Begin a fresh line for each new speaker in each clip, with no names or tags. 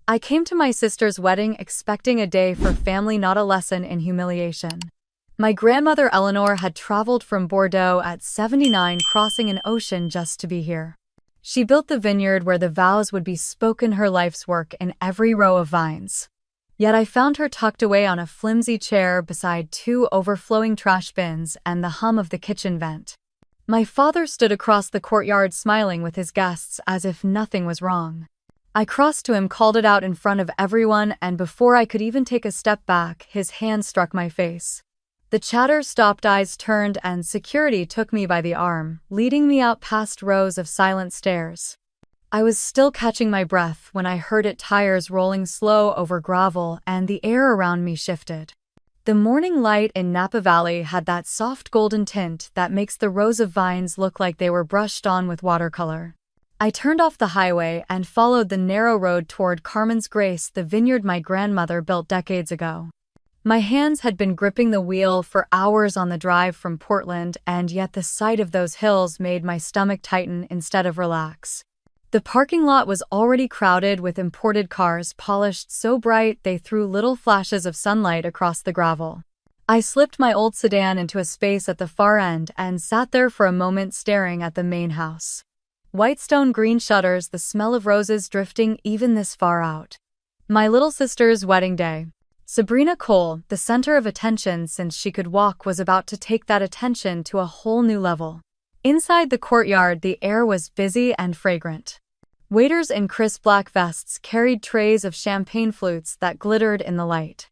I came to my sister's wedding expecting a day for family, not a lesson in humiliation. My grandmother Eleanor had traveled from Bordeaux at 79, crossing an ocean just to be here. She built the vineyard where the vows would be spoken, her life's work in every row of vines. Yet I found her tucked away on a flimsy chair beside two overflowing trash bins and the hum of the kitchen vent. My father stood across the courtyard smiling with his guests as if nothing was wrong. I crossed to him, called it out in front of everyone, and before I could even take a step back, his hand struck my face. The chatter stopped, eyes turned, and security took me by the arm, leading me out past rows of silent stairs. I was still catching my breath when I heard it, tires rolling slow over gravel, and the air around me shifted. The morning light in Napa Valley had that soft golden tint that makes the rows of vines look like they were brushed on with watercolor. I turned off the highway and followed the narrow road toward Carmen's Grace, the vineyard my grandmother built decades ago. My hands had been gripping the wheel for hours on the drive from Portland, and yet the sight of those hills made my stomach tighten instead of relax. The parking lot was already crowded with imported cars, polished so bright they threw little flashes of sunlight across the gravel. I slipped my old sedan into a space at the far end and sat there for a moment staring at the main house. White stone, green shutters, the smell of roses drifting even this far out. My little sister's wedding day. Sabrina Cole, the center of attention since she could walk, was about to take that attention to a whole new level. Inside the courtyard, the air was busy and fragrant. Waiters in crisp black vests carried trays of champagne flutes that glittered in the light.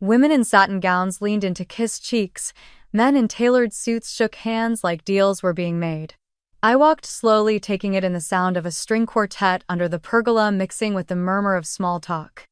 Women in satin gowns leaned in to kiss cheeks. Men in tailored suits shook hands like deals were being made. I walked slowly, taking it in the sound of a string quartet under the pergola mixing with the murmur of small talk.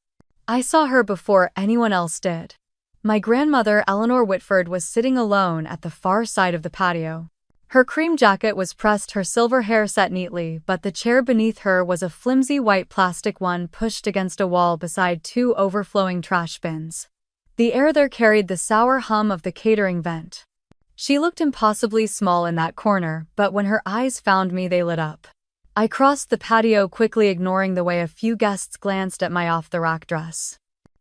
I saw her before anyone else did. My grandmother Eleanor Whitford was sitting alone at the far side of the patio. Her cream jacket was pressed, her silver hair set neatly, but the chair beneath her was a flimsy white plastic one pushed against a wall beside two overflowing trash bins. The air there carried the sour hum of the catering vent. She looked impossibly small in that corner, but when her eyes found me, they lit up. I crossed the patio quickly, ignoring the way a few guests glanced at my off-the-rack dress.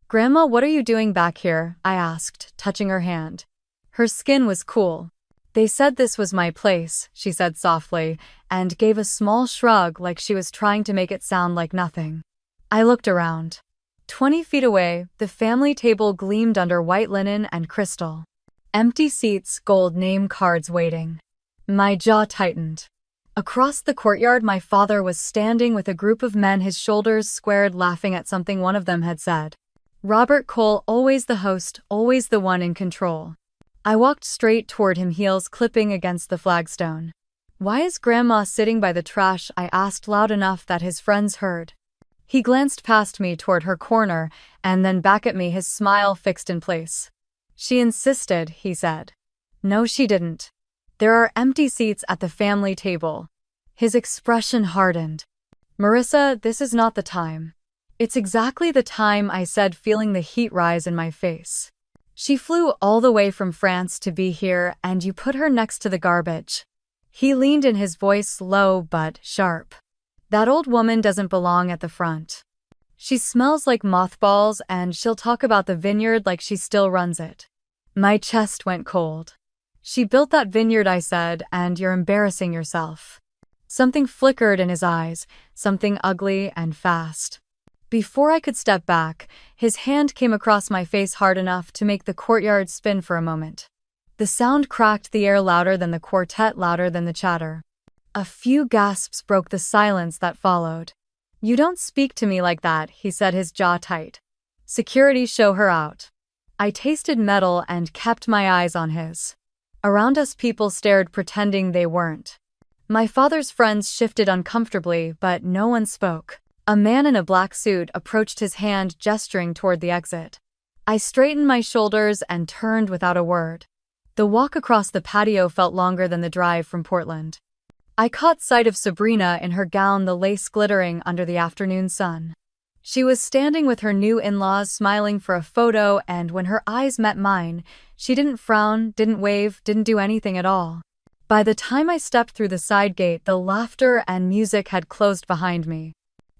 "Grandma, what are you doing back here?" I asked, touching her hand. Her skin was cool. "They said this was my place," she said softly, and gave a small shrug like she was trying to make it sound like nothing. I looked around. 20 feet away, the family table gleamed under white linen and crystal. Empty seats, gold name cards waiting. My jaw tightened. Across the courtyard, my father was standing with a group of men, his shoulders squared, laughing at something one of them had said. Robert Cole, always the host, always the one in control. I walked straight toward him, heels clipping against the flagstone. "Why is Grandma sitting by the trash?" I asked loud enough that his friends heard. He glanced past me toward her corner and then back at me, his smile fixed in place. "She insisted," he said. "No, she didn't. There are empty seats at the family table." His expression hardened. "Marissa, this is not the time." "It's exactly the time," I said, feeling the heat rise in my face. "She flew all the way from France to be here, and you put her next to the garbage." He leaned in, his voice low but sharp. "That old woman doesn't belong at the front. She smells like mothballs, and she'll talk about the vineyard like she still runs it." My chest went cold. "She built that vineyard," I said, "and you're embarrassing yourself." Something flickered in his eyes, something ugly and fast. Before I could step back, his hand came across my face hard enough to make the courtyard spin for a moment. The sound cracked the air, louder than the quartet, louder than the chatter. A few gasps broke the silence that followed. "You don't speak to me like that," he said, his jaw tight. "Security, show her out." I tasted metal and kept my eyes on his. Around us, people stared, pretending they weren't. My father's friends shifted uncomfortably, but no one spoke. A man in a black suit approached, his hand gesturing toward the exit. I straightened my shoulders and turned without a word. The walk across the patio felt longer than the drive from Portland. I caught sight of Sabrina in her gown, the lace glittering under the afternoon sun. She was standing with her new in-laws, smiling for a photo, and when her eyes met mine, she didn't frown, didn't wave, didn't do anything at all. By the time I stepped through the side gate, the laughter and music had closed behind me.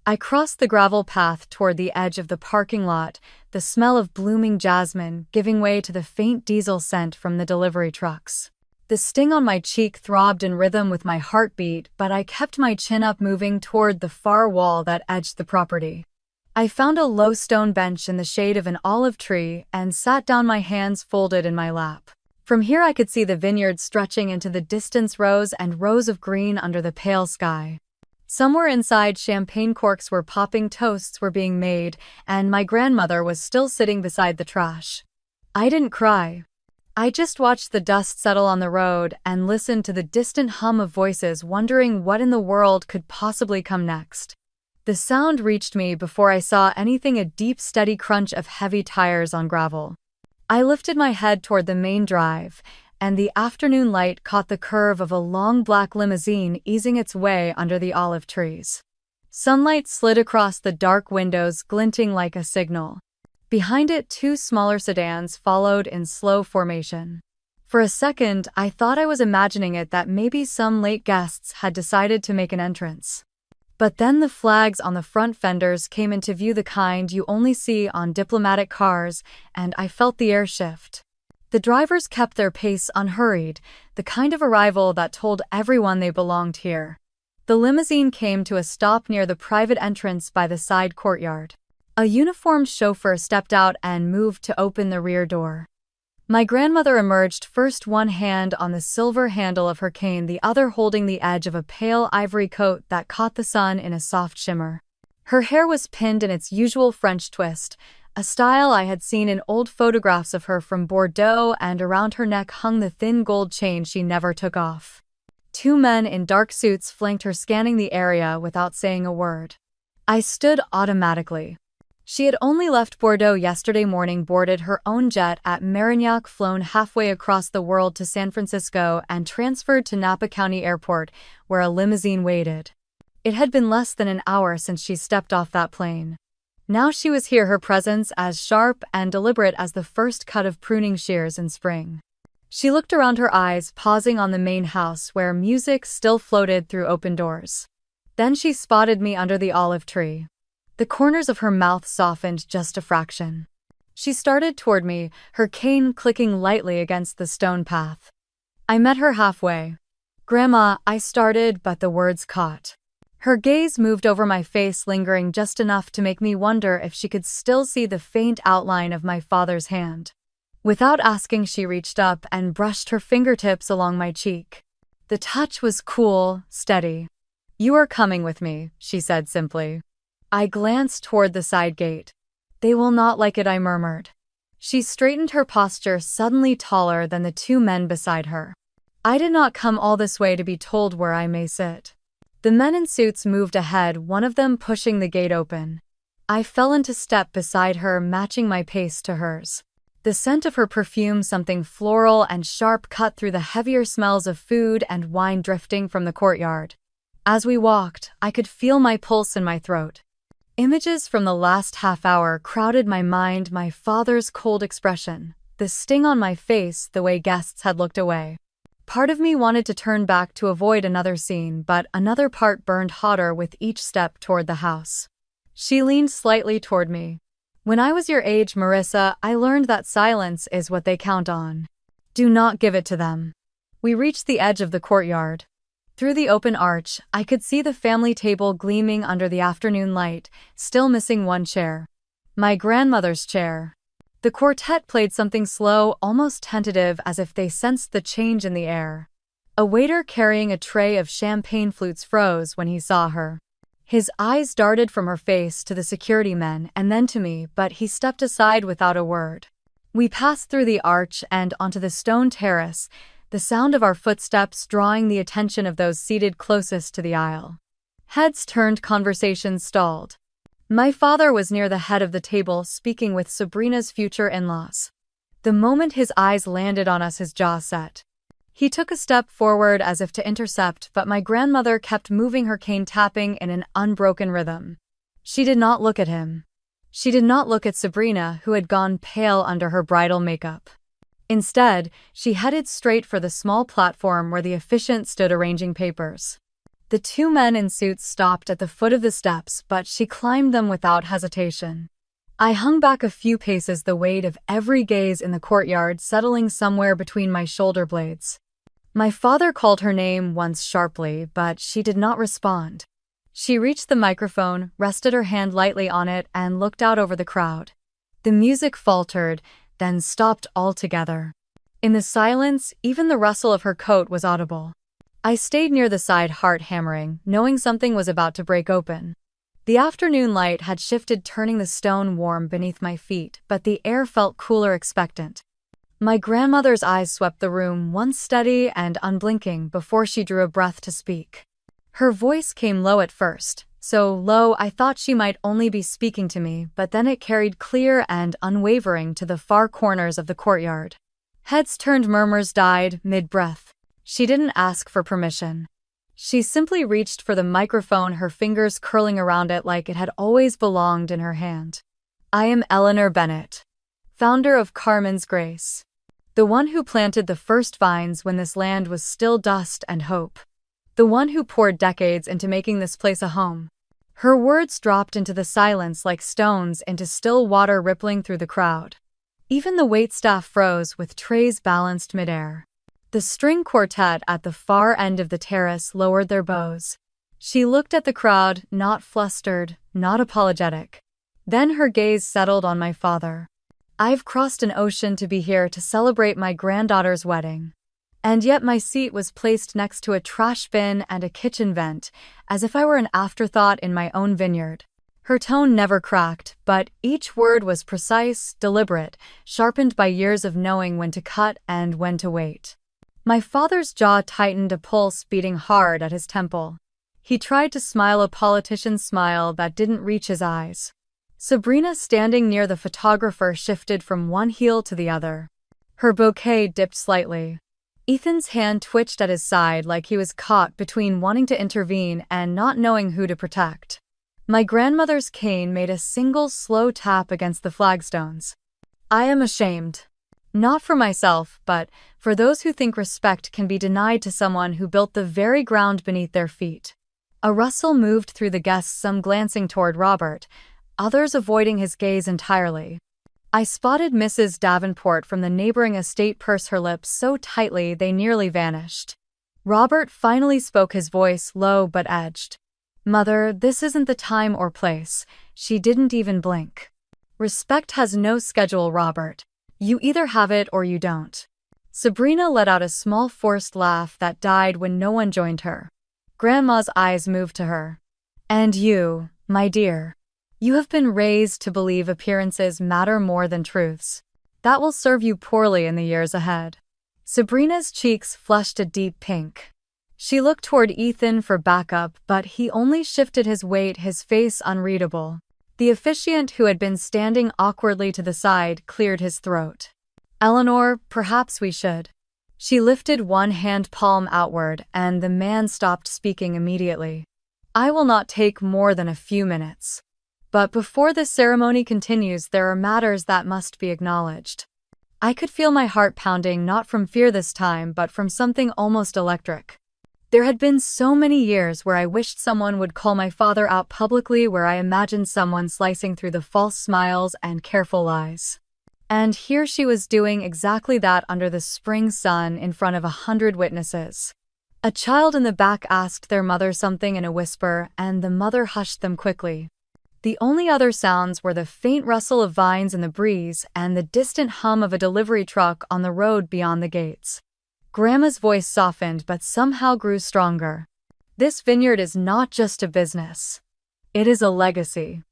I crossed the gravel path toward the edge of the parking lot, the smell of blooming jasmine giving way to the faint diesel scent from the delivery trucks. The sting on my cheek throbbed in rhythm with my heartbeat, but I kept my chin up, moving toward the far wall that edged the property. I found a low stone bench in the shade of an olive tree and sat down, my hands folded in my lap. From here I could see the vineyard stretching into the distance, rows and rows of green under the pale sky. Somewhere inside, champagne corks were popping, toasts were being made, and my grandmother was still sitting beside the trash. I didn't cry. I just watched the dust settle on the road and listened to the distant hum of voices, wondering what in the world could possibly come next. The sound reached me before I saw anything, a deep, steady crunch of heavy tires on gravel. I lifted my head toward the main drive, and the afternoon light caught the curve of a long black limousine easing its way under the olive trees. Sunlight slid across the dark windows, glinting like a signal. Behind it, two smaller sedans followed in slow formation. For a second, I thought I was imagining it, that maybe some late guests had decided to make an entrance. But then the flags on the front fenders came into view, the kind you only see on diplomatic cars, and I felt the air shift. The drivers kept their pace, unhurried, the kind of arrival that told everyone they belonged here. The limousine came to a stop near the private entrance by the side courtyard. A uniformed chauffeur stepped out and moved to open the rear door. My grandmother emerged first, one hand on the silver handle of her cane, the other holding the edge of a pale ivory coat that caught the sun in a soft shimmer. Her hair was pinned in its usual French twist, a style I had seen in old photographs of her from Bordeaux, and around her neck hung the thin gold chain she never took off. Two men in dark suits flanked her, scanning the area without saying a word. I stood automatically. She had only left Bordeaux yesterday morning, boarded her own jet at Marignac, flown halfway across the world to San Francisco, and transferred to Napa County Airport, where a limousine waited. It had been less than an hour since she stepped off that plane. Now she was here, her presence as sharp and deliberate as the first cut of pruning shears in spring. She looked around, her eyes pausing on the main house where music still floated through open doors. Then she spotted me under the olive tree. The corners of her mouth softened just a fraction. She started toward me, her cane clicking lightly against the stone path. I met her halfway. "Grandma," I started, but the words caught. Her gaze moved over my face, lingering just enough to make me wonder if she could still see the faint outline of my father's hand. Without asking, she reached up and brushed her fingertips along my cheek. The touch was cool, steady. "You are coming with me," she said simply. I glanced toward the side gate. "They will not like it," I murmured. She straightened, her posture suddenly taller than the two men beside her. "I did not come all this way to be told where I may sit." The men in suits moved ahead, one of them pushing the gate open. I fell into step beside her, matching my pace to hers. The scent of her perfume, something floral and sharp, cut through the heavier smells of food and wine drifting from the courtyard. As we walked, I could feel my pulse in my throat. Images from the last half hour crowded my mind, my father's cold expression, the sting on my face, the way guests had looked away. Part of me wanted to turn back to avoid another scene, but another part burned hotter with each step toward the house. She leaned slightly toward me. "When I was your age, Marissa, I learned that silence is what they count on. Do not give it to them." We reached the edge of the courtyard. Through the open arch, I could see the family table gleaming under the afternoon light, still missing one chair. My grandmother's chair. The quartet played something slow, almost tentative, as if they sensed the change in the air. A waiter carrying a tray of champagne flutes froze when he saw her. His eyes darted from her face to the security men and then to me, but he stepped aside without a word. We passed through the arch and onto the stone terrace, the sound of our footsteps drawing the attention of those seated closest to the aisle. Heads turned, conversations stalled. My father was near the head of the table, speaking with Sabrina's future in-laws. The moment his eyes landed on us, his jaw set. He took a step forward as if to intercept, but my grandmother kept moving, her cane tapping in an unbroken rhythm. She did not look at him. She did not look at Sabrina, who had gone pale under her bridal makeup. Instead, she headed straight for the small platform where the officiant stood arranging papers. The two men in suits stopped at the foot of the steps, but she climbed them without hesitation. I hung back a few paces, the weight of every gaze in the courtyard settling somewhere between my shoulder blades. My father called her name once sharply, but she did not respond. She reached the microphone, rested her hand lightly on it, and looked out over the crowd. The music faltered, then stopped altogether. In the silence, even the rustle of her coat was audible. I stayed near the side, heart hammering, knowing something was about to break open. The afternoon light had shifted, turning the stone warm beneath my feet, but the air felt cooler, expectant. My grandmother's eyes swept the room, once steady and unblinking, before she drew a breath to speak. Her voice came low at first, so low I thought she might only be speaking to me, but then it carried clear and unwavering to the far corners of the courtyard. Heads turned, murmurs died mid-breath. She didn't ask for permission. She simply reached for the microphone, her fingers curling around it like it had always belonged in her hand. I am Eleanor Bennett, founder of Carmen's Grace. The one who planted the first vines when this land was still dust and hope. The one who poured decades into making this place a home. Her words dropped into the silence like stones into still water rippling through the crowd. Even the waitstaff froze, with trays balanced midair. The string quartet at the far end of the terrace lowered their bows. She looked at the crowd, not flustered, not apologetic. Then her gaze settled on my father. I've crossed an ocean to be here to celebrate my granddaughter's wedding. And yet my seat was placed next to a trash bin and a kitchen vent, as if I were an afterthought in my own vineyard. Her tone never cracked, but each word was precise, deliberate, sharpened by years of knowing when to cut and when to wait. My father's jaw tightened, a pulse beating hard at his temple. He tried to smile, a politician's smile that didn't reach his eyes. Sabrina, standing near the photographer, shifted from one heel to the other. Her bouquet dipped slightly. Ethan's hand twitched at his side like he was caught between wanting to intervene and not knowing who to protect. My grandmother's cane made a single slow tap against the flagstones. I am ashamed. Not for myself, but for those who think respect can be denied to someone who built the very ground beneath their feet. A rustle moved through the guests, some glancing toward Robert, others avoiding his gaze entirely. I spotted Mrs. Davenport from the neighboring estate purse her lips so tightly they nearly vanished. Robert finally spoke, his voice low but edged. Mother, this isn't the time or place. She didn't even blink. Respect has no schedule, Robert. You either have it or you don't. Sabrina let out a small forced laugh that died when no one joined her. Grandma's eyes moved to her. And you, my dear. You have been raised to believe appearances matter more than truths. That will serve you poorly in the years ahead. Sabrina's cheeks flushed a deep pink. She looked toward Ethan for backup, but he only shifted his weight, his face unreadable. The officiant, who had been standing awkwardly to the side, cleared his throat. Eleanor, perhaps we should. She lifted one hand palm outward, and the man stopped speaking immediately. I will not take more than a few minutes. But before this ceremony continues, there are matters that must be acknowledged. I could feel my heart pounding, not from fear this time, but from something almost electric. There had been so many years where I wished someone would call my father out publicly, where I imagined someone slicing through the false smiles and careful lies. And here she was doing exactly that under the spring sun in front of 100 witnesses. A child in the back asked their mother something in a whisper, and the mother hushed them quickly. The only other sounds were the faint rustle of vines in the breeze and the distant hum of a delivery truck on the road beyond the gates. Grandma's voice softened but somehow grew stronger. This vineyard is not just a business. It is a legacy.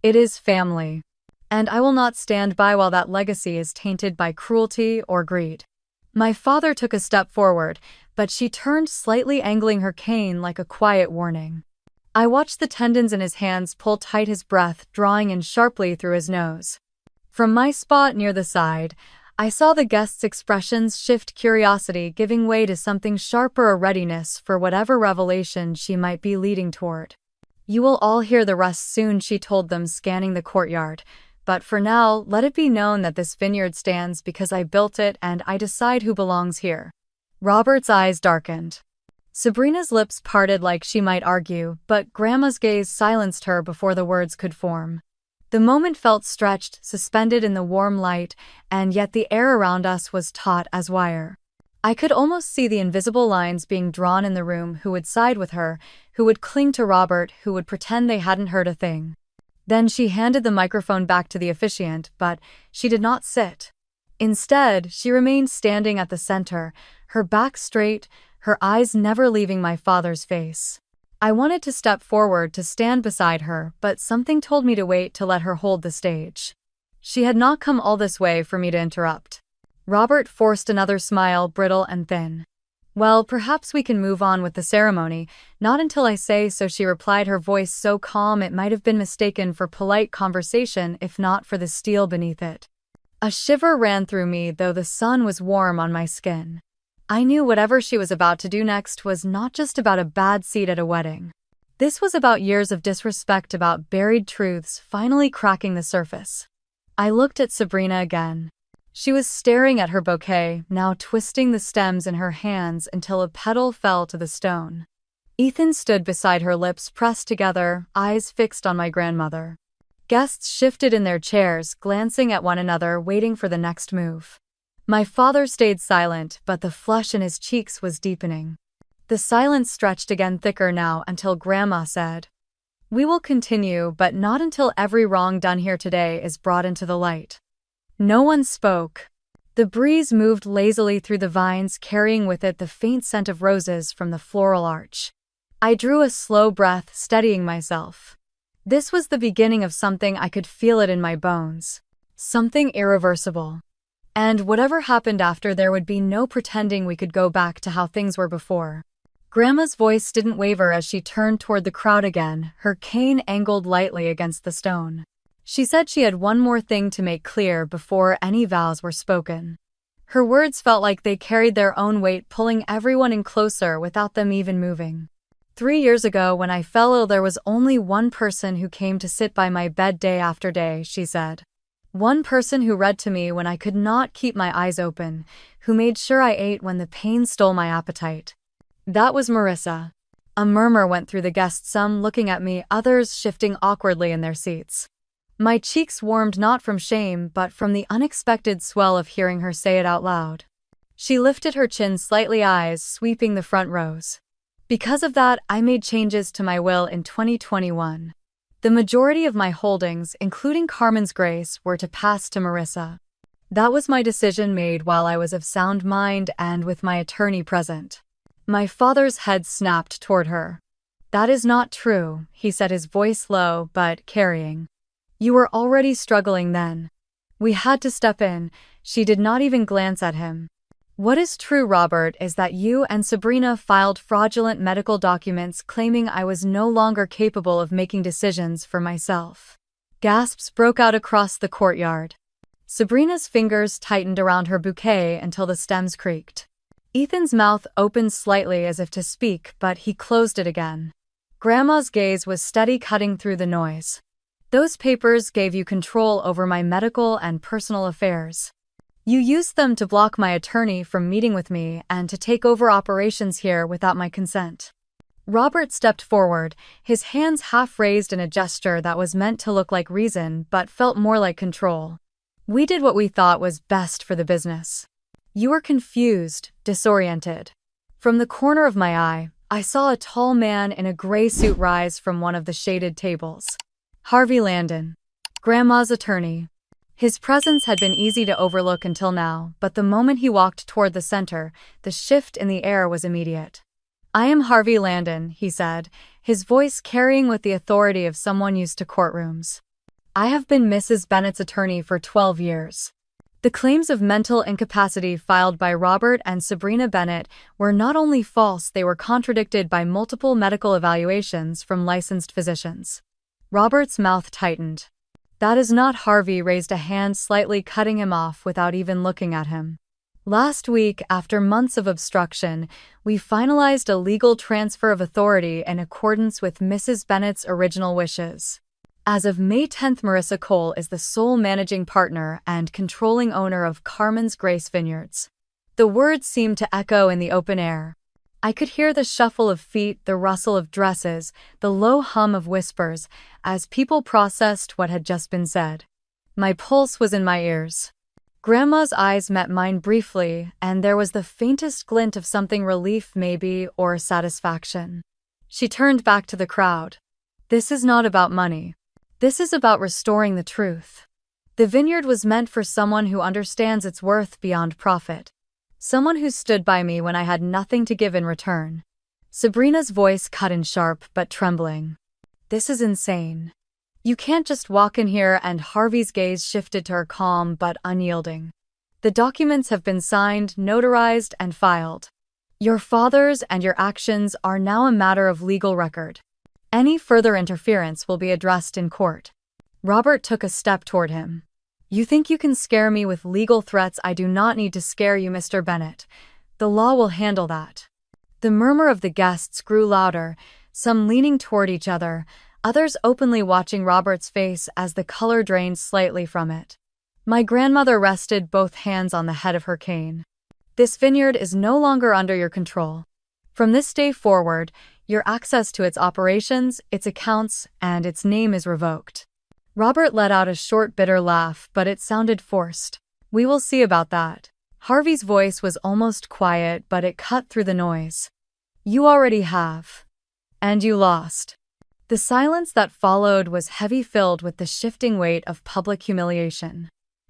It is family. And I will not stand by while that legacy is tainted by cruelty or greed. My father took a step forward, but she turned slightly, angling her cane like a quiet warning. I watched the tendons in his hands pull tight, his breath drawing in sharply through his nose. From my spot near the side, I saw the guests' expressions shift, curiosity giving way to something sharper, a readiness for whatever revelation she might be leading toward. You will all hear the rest soon, she told them, scanning the courtyard. But for now, let it be known that this vineyard stands because I built it and I decide who belongs here. Robert's eyes darkened. Sabrina's lips parted like she might argue, but Grandma's gaze silenced her before the words could form. The moment felt stretched, suspended in the warm light, and yet the air around us was taut as wire. I could almost see the invisible lines being drawn in the room: who would side with her, who would cling to Robert, who would pretend they hadn't heard a thing. Then she handed the microphone back to the officiant, but she did not sit. Instead, she remained standing at the center, her back straight, her eyes never leaving my father's face. I wanted to step forward to stand beside her, but something told me to wait to let her hold the stage. She had not come all this way for me to interrupt. Robert forced another smile, brittle and thin. "Well, perhaps we can move on with the ceremony. Not until I say so," she replied, her voice so calm it might have been mistaken for polite conversation if not for the steel beneath it. A shiver ran through me, though the sun was warm on my skin. I knew whatever she was about to do next was not just about a bad seat at a wedding. This was about years of disrespect, about buried truths finally cracking the surface. I looked at Sabrina again. She was staring at her bouquet, now twisting the stems in her hands until a petal fell to the stone. Ethan stood beside her, lips pressed together, eyes fixed on my grandmother. Guests shifted in their chairs, glancing at one another, waiting for the next move. My father stayed silent, but the flush in his cheeks was deepening. The silence stretched again, thicker now, until Grandma said, "We will continue, but not until every wrong done here today is brought into the light." No one spoke. The breeze moved lazily through the vines, carrying with it the faint scent of roses from the floral arch. I drew a slow breath, steadying myself. This was the beginning of something. I could feel it in my bones. Something irreversible. And whatever happened after, there would be no pretending we could go back to how things were before. Grandma's voice didn't waver as she turned toward the crowd again, her cane angled lightly against the stone. She said she had one more thing to make clear before any vows were spoken. Her words felt like they carried their own weight, pulling everyone in closer without them even moving. 3 years ago, when I fell ill, there was only one person who came to sit by my bed day after day, she said. One person who read to me when I could not keep my eyes open, who made sure I ate when the pain stole my appetite. That was Marissa. A murmur went through the guests, some looking at me, others shifting awkwardly in their seats. My cheeks warmed, not from shame but from the unexpected swell of hearing her say it out loud. She lifted her chin slightly, eyes sweeping the front rows. Because of that, I made changes to my will in 2021. The majority of my holdings, including Carmen's Grace, were to pass to Marissa. That was my decision, made while I was of sound mind and with my attorney present. My father's head snapped toward her. "That is not true," he said, his voice low but carrying. "You were already struggling then. We had to step in." She did not even glance at him. "What is true, Robert, is that you and Sabrina filed fraudulent medical documents claiming I was no longer capable of making decisions for myself." Gasps broke out across the courtyard. Sabrina's fingers tightened around her bouquet until the stems creaked. Ethan's mouth opened slightly as if to speak, but he closed it again. Grandma's gaze was steady, cutting through the noise. "Those papers gave you control over my medical and personal affairs. You used them to block my attorney from meeting with me and to take over operations here without my consent." Robert stepped forward, his hands half raised in a gesture that was meant to look like reason but felt more like control. "We did what we thought was best for the business. You were confused, disoriented." From the corner of my eye, I saw a tall man in a gray suit rise from one of the shaded tables. Harvey Landon, Grandma's attorney. His presence had been easy to overlook until now, but the moment he walked toward the center, the shift in the air was immediate. "I am Harvey Landon," he said, his voice carrying with the authority of someone used to courtrooms. "I have been Mrs. Bennett's attorney for 12 years. The claims of mental incapacity filed by Robert and Sabrina Bennett were not only false, they were contradicted by multiple medical evaluations from licensed physicians." Robert's mouth tightened. "That is not." Harvey raised a hand, slightly cutting him off without even looking at him. "Last week, after months of obstruction, we finalized a legal transfer of authority in accordance with Mrs. Bennett's original wishes. As of May 10th, Marissa Cole is the sole managing partner and controlling owner of Carmen's Grace Vineyards." The words seemed to echo in the open air. I could hear the shuffle of feet, the rustle of dresses, the low hum of whispers, as people processed what had just been said. My pulse was in my ears. Grandma's eyes met mine briefly, and there was the faintest glint of something relief maybe, or satisfaction. She turned back to the crowd. This is not about money. This is about restoring the truth. The vineyard was meant for someone who understands its worth beyond profit. Someone who stood by me when I had nothing to give in return. Sabrina's voice cut in sharp but trembling. This is insane. You can't just walk in here, and Harvey's gaze shifted to her, calm but unyielding. The documents have been signed, notarized, and filed. Your father's and your actions are now a matter of legal record. Any further interference will be addressed in court. Robert took a step toward him. You think you can scare me with legal threats? I do not need to scare you, Mr. Bennett. The law will handle that. The murmur of the guests grew louder, some leaning toward each other, others openly watching Robert's face as the color drained slightly from it. My grandmother rested both hands on the head of her cane. This vineyard is no longer under your control. From this day forward, your access to its operations, its accounts, and its name is revoked. Robert let out a short, bitter laugh, but it sounded forced. We will see about that. Harvey's voice was almost quiet, but it cut through the noise. You already have. And you lost. The silence that followed was heavy, filled with the shifting weight of public humiliation.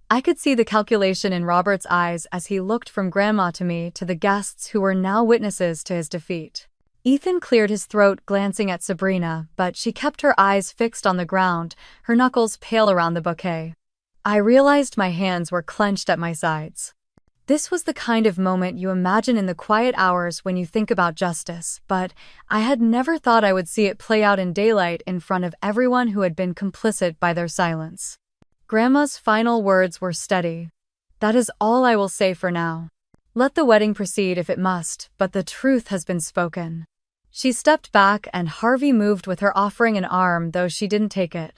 I could see the calculation in Robert's eyes as he looked from Grandma to me to the guests who were now witnesses to his defeat. Ethan cleared his throat, glancing at Sabrina, but she kept her eyes fixed on the ground, her knuckles pale around the bouquet. I realized my hands were clenched at my sides. This was the kind of moment you imagine in the quiet hours when you think about justice, but I had never thought I would see it play out in daylight in front of everyone who had been complicit by their silence. Grandma's final words were steady. That is all I will say for now. Let the wedding proceed if it must, but the truth has been spoken. She stepped back and Harvey moved with her, offering an arm, though she didn't take it.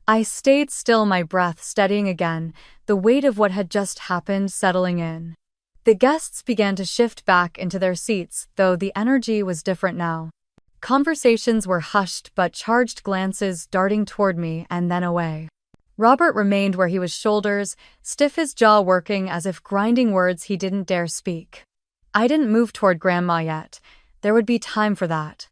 I stayed still, my breath steadying again, the weight of what had just happened settling in. The guests began to shift back into their seats, though the energy was different now. Conversations were hushed, but charged glances darting toward me and then away. Robert remained where he was, shoulders stiff, his jaw working as if grinding words he didn't dare speak. I didn't move toward Grandma yet. There would be time for that.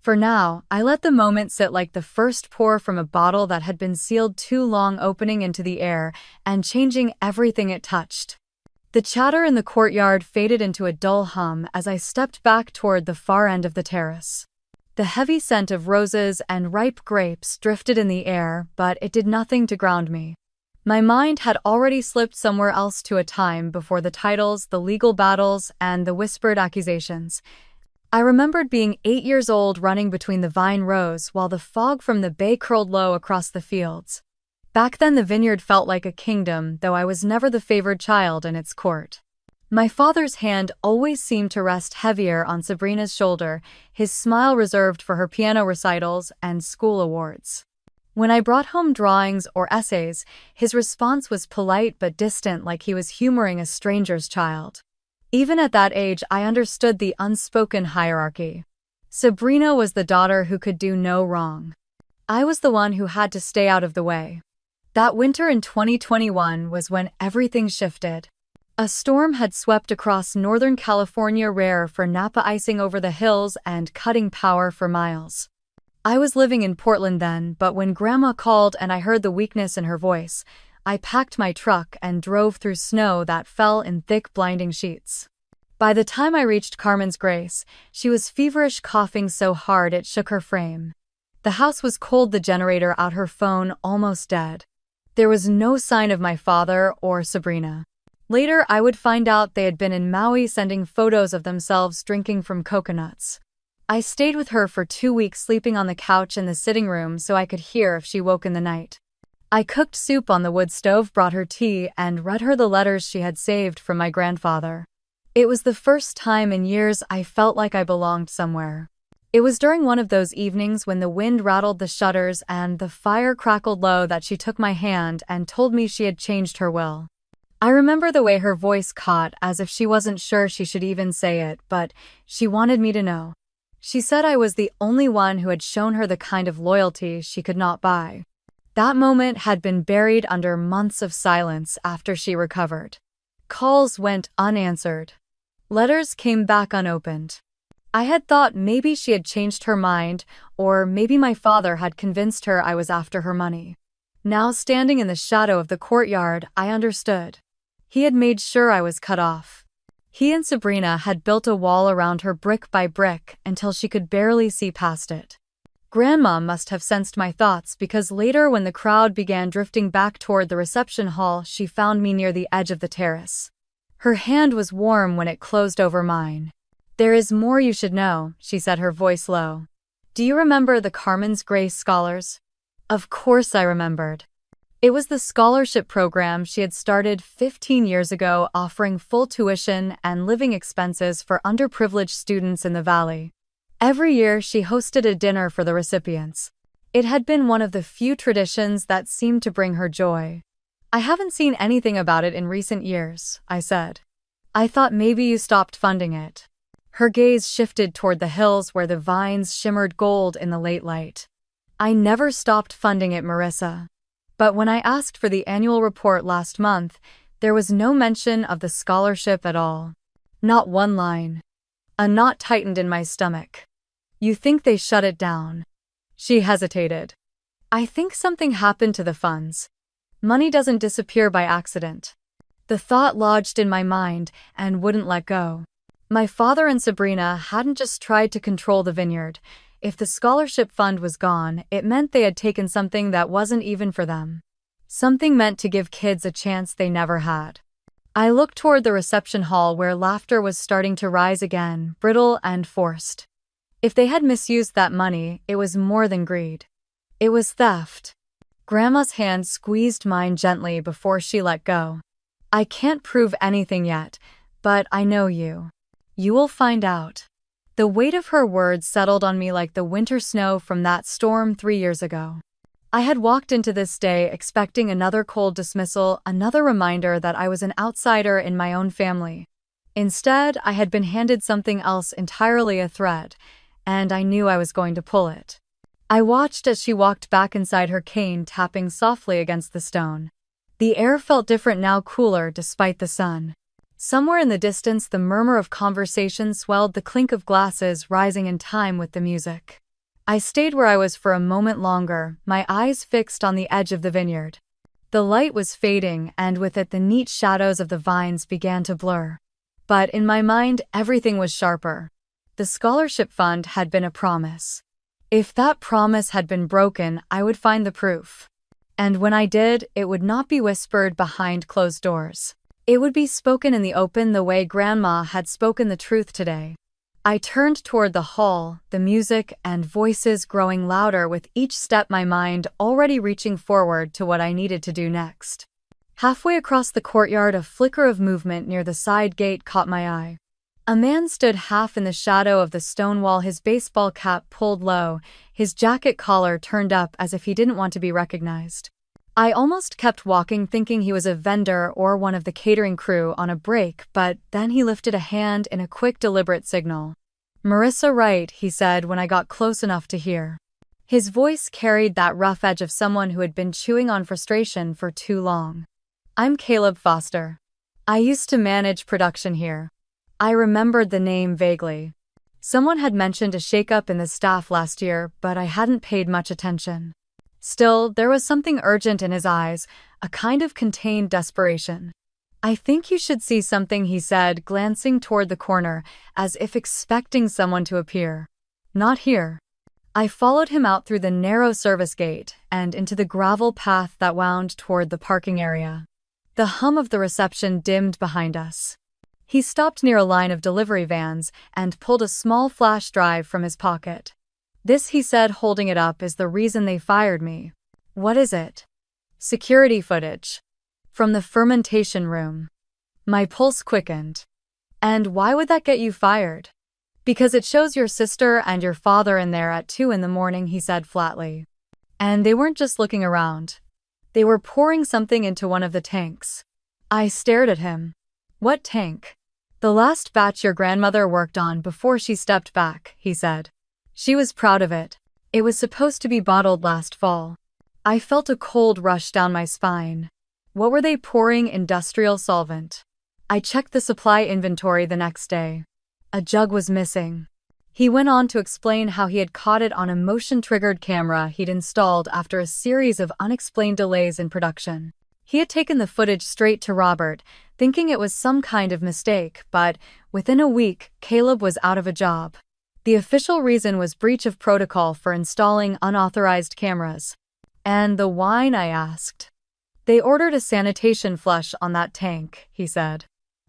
For now, I let the moment sit like the first pour from a bottle that had been sealed too long, opening into the air and changing everything it touched. The chatter in the courtyard faded into a dull hum as I stepped back toward the far end of the terrace. The heavy scent of roses and ripe grapes drifted in the air, but it did nothing to ground me. My mind had already slipped somewhere else, to a time before the titles, the legal battles, and the whispered accusations. I remembered being 8 years old, running between the vine rows while the fog from the bay curled low across the fields. Back then the vineyard felt like a kingdom, though I was never the favored child in its court. My father's hand always seemed to rest heavier on Sabrina's shoulder, his smile reserved for her piano recitals and school awards. When I brought home drawings or essays, his response was polite but distant, like he was humoring a stranger's child. Even at that age, I understood the unspoken hierarchy. Sabrina was the daughter who could do no wrong. I was the one who had to stay out of the way. That winter in 2021 was when everything shifted. A storm had swept across Northern California, rare for Napa icing over the hills and cutting power for miles. I was living in Portland then, but when Grandma called and I heard the weakness in her voice, I packed my truck and drove through snow that fell in thick, blinding sheets. By the time I reached Carmen's Grace, she was feverish, coughing so hard it shook her frame. The house was cold, the generator out, her phone almost dead. There was no sign of my father or Sabrina. Later, I would find out they had been in Maui, sending photos of themselves drinking from coconuts. I stayed with her for 2 weeks, sleeping on the couch in the sitting room so I could hear if she woke in the night. I cooked soup on the wood stove, brought her tea, and read her the letters she had saved from my grandfather. It was the first time in years I felt like I belonged somewhere. It was during one of those evenings when the wind rattled the shutters and the fire crackled low that she took my hand and told me she had changed her will. I remember the way her voice caught, as if she wasn't sure she should even say it, but she wanted me to know. She said I was the only one who had shown her the kind of loyalty she could not buy. That moment had been buried under months of silence after she recovered. Calls went unanswered. Letters came back unopened. I had thought maybe she had changed her mind, or maybe my father had convinced her I was after her money. Now, standing in the shadow of the courtyard, I understood. He had made sure I was cut off. He and Sabrina had built a wall around her brick by brick until she could barely see past it. Grandma must have sensed my thoughts, because later, when the crowd began drifting back toward the reception hall, she found me near the edge of the terrace. Her hand was warm when it closed over mine. "There is more you should know," she said, her voice low. "Do you remember the Carmen's Grace Scholars?" Of course I remembered. It was the scholarship program she had started 15 years ago, offering full tuition and living expenses for underprivileged students in the valley. Every year she hosted a dinner for the recipients. It had been one of the few traditions that seemed to bring her joy. "I haven't seen anything about it in recent years," I said. "I thought maybe you stopped funding it." Her gaze shifted toward the hills where the vines shimmered gold in the late light. "I never stopped funding it, Marissa. But when I asked for the annual report last month, there was no mention of the scholarship at all. Not one line." A knot tightened in my stomach. "You think they shut it down?" She hesitated. "I think something happened to the funds. Money doesn't disappear by accident." The thought lodged in my mind and wouldn't let go. My father and Sabrina hadn't just tried to control the vineyard. If the scholarship fund was gone, it meant they had taken something that wasn't even for them. Something meant to give kids a chance they never had. I looked toward the reception hall, where laughter was starting to rise again, brittle and forced. If they had misused that money, it was more than greed. It was theft. Grandma's hand squeezed mine gently before she let go. "I can't prove anything yet, but I know you. You will find out." The weight of her words settled on me like the winter snow from that storm 3 years ago. I had walked into this day expecting another cold dismissal, another reminder that I was an outsider in my own family. Instead, I had been handed something else entirely, a thread, and I knew I was going to pull it. I watched as she walked back inside, her cane tapping softly against the stone. The air felt different now, cooler despite the sun. Somewhere in the distance, the murmur of conversation swelled, the clink of glasses rising in time with the music. I stayed where I was for a moment longer, my eyes fixed on the edge of the vineyard. The light was fading, and with it the neat shadows of the vines began to blur. But in my mind, everything was sharper. The scholarship fund had been a promise. If that promise had been broken, I would find the proof. And when I did, it would not be whispered behind closed doors. It would be spoken in the open, the way Grandma had spoken the truth today. I turned toward the hall, the music and voices growing louder with each step, my mind already reaching forward to what I needed to do next. Halfway across the courtyard, a flicker of movement near the side gate caught my eye. A man stood half in the shadow of the stone wall, his baseball cap pulled low, his jacket collar turned up as if he didn't want to be recognized. I almost kept walking, thinking he was a vendor or one of the catering crew on a break, but then he lifted a hand in a quick, deliberate signal. "Marissa Wright," he said when I got close enough to hear. His voice carried that rough edge of someone who had been chewing on frustration for too long. "I'm Caleb Foster. I used to manage production here." I remembered the name vaguely. Someone had mentioned a shakeup in the staff last year, but I hadn't paid much attention. Still, there was something urgent in his eyes, a kind of contained desperation. "I think you should see something," he said, glancing toward the corner, as if expecting someone to appear. "Not here." I followed him out through the narrow service gate and into the gravel path that wound toward the parking area. The hum of the reception dimmed behind us. He stopped near a line of delivery vans and pulled a small flash drive from his pocket. "This," he said, holding it up, "is the reason they fired me." "What is it?" "Security footage. From the fermentation room." My pulse quickened. "And why would that get you fired?" "Because it shows your sister and your father in there at 2 in the morning, he said flatly. "And they weren't just looking around. They were pouring something into one of the tanks." I stared at him. What tank? The last batch your grandmother worked on before she stepped back, he said. She was proud of it. It was supposed to be bottled last fall. I felt a cold rush down my spine. What were they pouring? Industrial solvent. I checked the supply inventory the next day. A jug was missing. He went on to explain how he had caught it on a motion-triggered camera he'd installed after a series of unexplained delays in production. He had taken the footage straight to Robert, thinking it was some kind of mistake, but within a week, Caleb was out of a job. The official reason was breach of protocol for installing unauthorized cameras. And the wine? I asked. They ordered a sanitation flush on that tank, he said.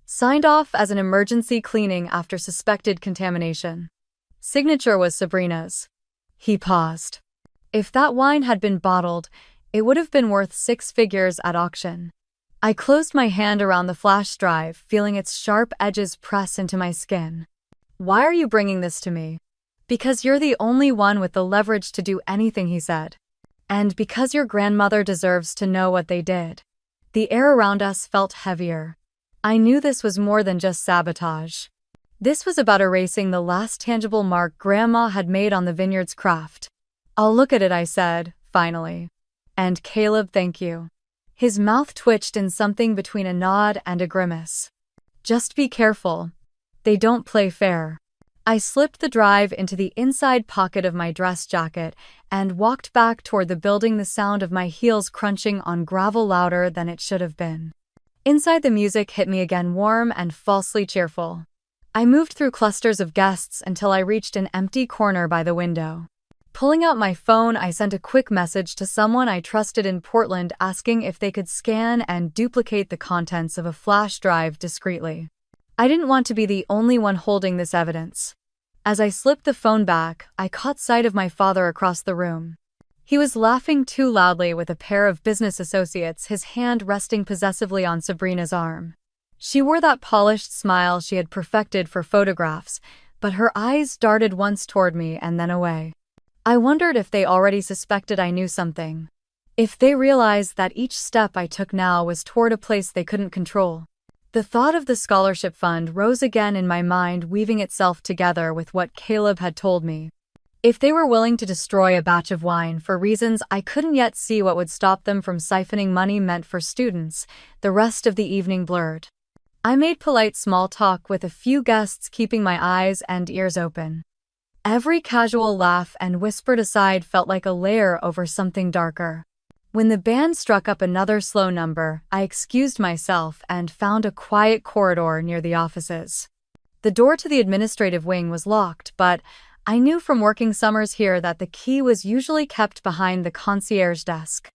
Signed off as an emergency cleaning after suspected contamination. Signature was Sabrina's. He paused. If that wine had been bottled, it would have been worth 6 figures at auction. I closed my hand around the flash drive, feeling its sharp edges press into my skin. Why are you bringing this to me? Because you're the only one with the leverage to do anything, he said. And because your grandmother deserves to know what they did. The air around us felt heavier. I knew this was more than just sabotage. This was about erasing the last tangible mark Grandma had made on the vineyard's craft. I'll look at it, I said, finally. And Caleb, thank you. His mouth twitched in something between a nod and a grimace. Just be careful. They don't play fair. I slipped the drive into the inside pocket of my dress jacket and walked back toward the building, the sound of my heels crunching on gravel louder than it should have been. Inside, the music hit me again, warm and falsely cheerful. I moved through clusters of guests until I reached an empty corner by the window. Pulling out my phone, I sent a quick message to someone I trusted in Portland asking if they could scan and duplicate the contents of a flash drive discreetly. I didn't want to be the only one holding this evidence. As I slipped the phone back, I caught sight of my father across the room. He was laughing too loudly with a pair of business associates, his hand resting possessively on Sabrina's arm. She wore that polished smile she had perfected for photographs, but her eyes darted once toward me and then away. I wondered if they already suspected I knew something. If they realized that each step I took now was toward a place they couldn't control. The thought of the scholarship fund rose again in my mind, weaving itself together with what Caleb had told me. If they were willing to destroy a batch of wine for reasons I couldn't yet see, what would stop them from siphoning money meant for students? The rest of the evening blurred. I made polite small talk with a few guests, keeping my eyes and ears open. Every casual laugh and whispered aside felt like a layer over something darker. When the band struck up another slow number, I excused myself and found a quiet corridor near the offices. The door to the administrative wing was locked, but I knew from working summers here that the key was usually kept behind the concierge desk.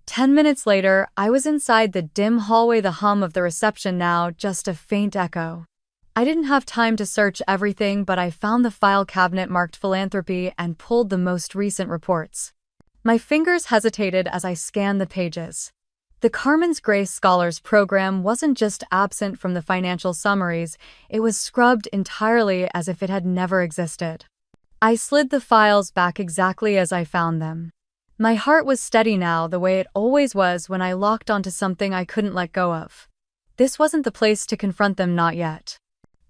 10 minutes later, I was inside the dim hallway, the hum of the reception now just a faint echo. I didn't have time to search everything, but I found the file cabinet marked philanthropy and pulled the most recent reports. My fingers hesitated as I scanned the pages. The Carmen's Grace Scholars Program wasn't just absent from the financial summaries, it was scrubbed entirely as if it had never existed. I slid the files back exactly as I found them. My heart was steady now, the way it always was when I locked onto something I couldn't let go of. This wasn't the place to confront them, not yet.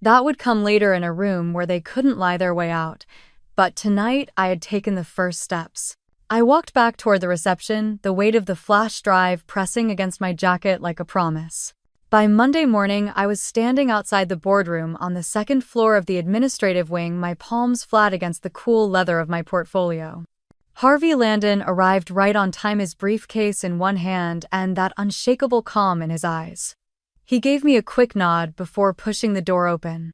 That would come later in a room where they couldn't lie their way out. But tonight, I had taken the first steps. I walked back toward the reception, the weight of the flash drive pressing against my jacket like a promise. By Monday morning, I was standing outside the boardroom on the second floor of the administrative wing, my palms flat against the cool leather of my portfolio. Harvey Landon arrived right on time, his briefcase in one hand and that unshakable calm in his eyes. He gave me a quick nod before pushing the door open.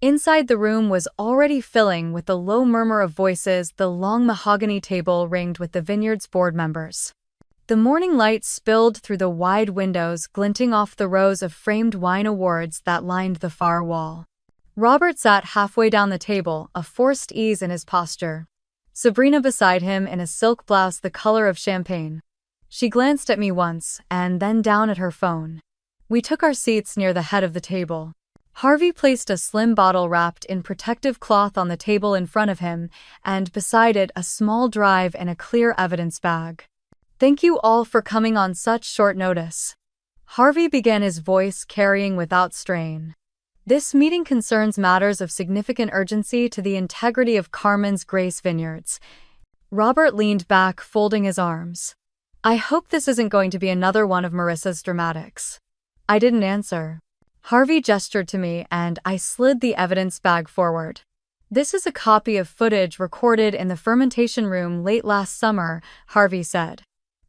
Inside, the room was already filling with the low murmur of voices, the long mahogany table ringed with the vineyard's board members. The morning light spilled through the wide windows, glinting off the rows of framed wine awards that lined the far wall. Robert sat halfway down the table, a forced ease in his posture. Sabrina beside him in a silk blouse the color of champagne. She glanced at me once, and then down at her phone. We took our seats near the head of the table. Harvey placed a slim bottle wrapped in protective cloth on the table in front of him, and beside it a small drive and a clear evidence bag. Thank you all for coming on such short notice. Harvey began, his voice carrying without strain. This meeting concerns matters of significant urgency to the integrity of Carmen's Grace Vineyards. Robert leaned back, folding his arms. I hope this isn't going to be another one of Marissa's dramatics. I didn't answer. Harvey gestured to me and I slid the evidence bag forward. This is a copy of footage recorded in the fermentation room late last summer, Harvey said.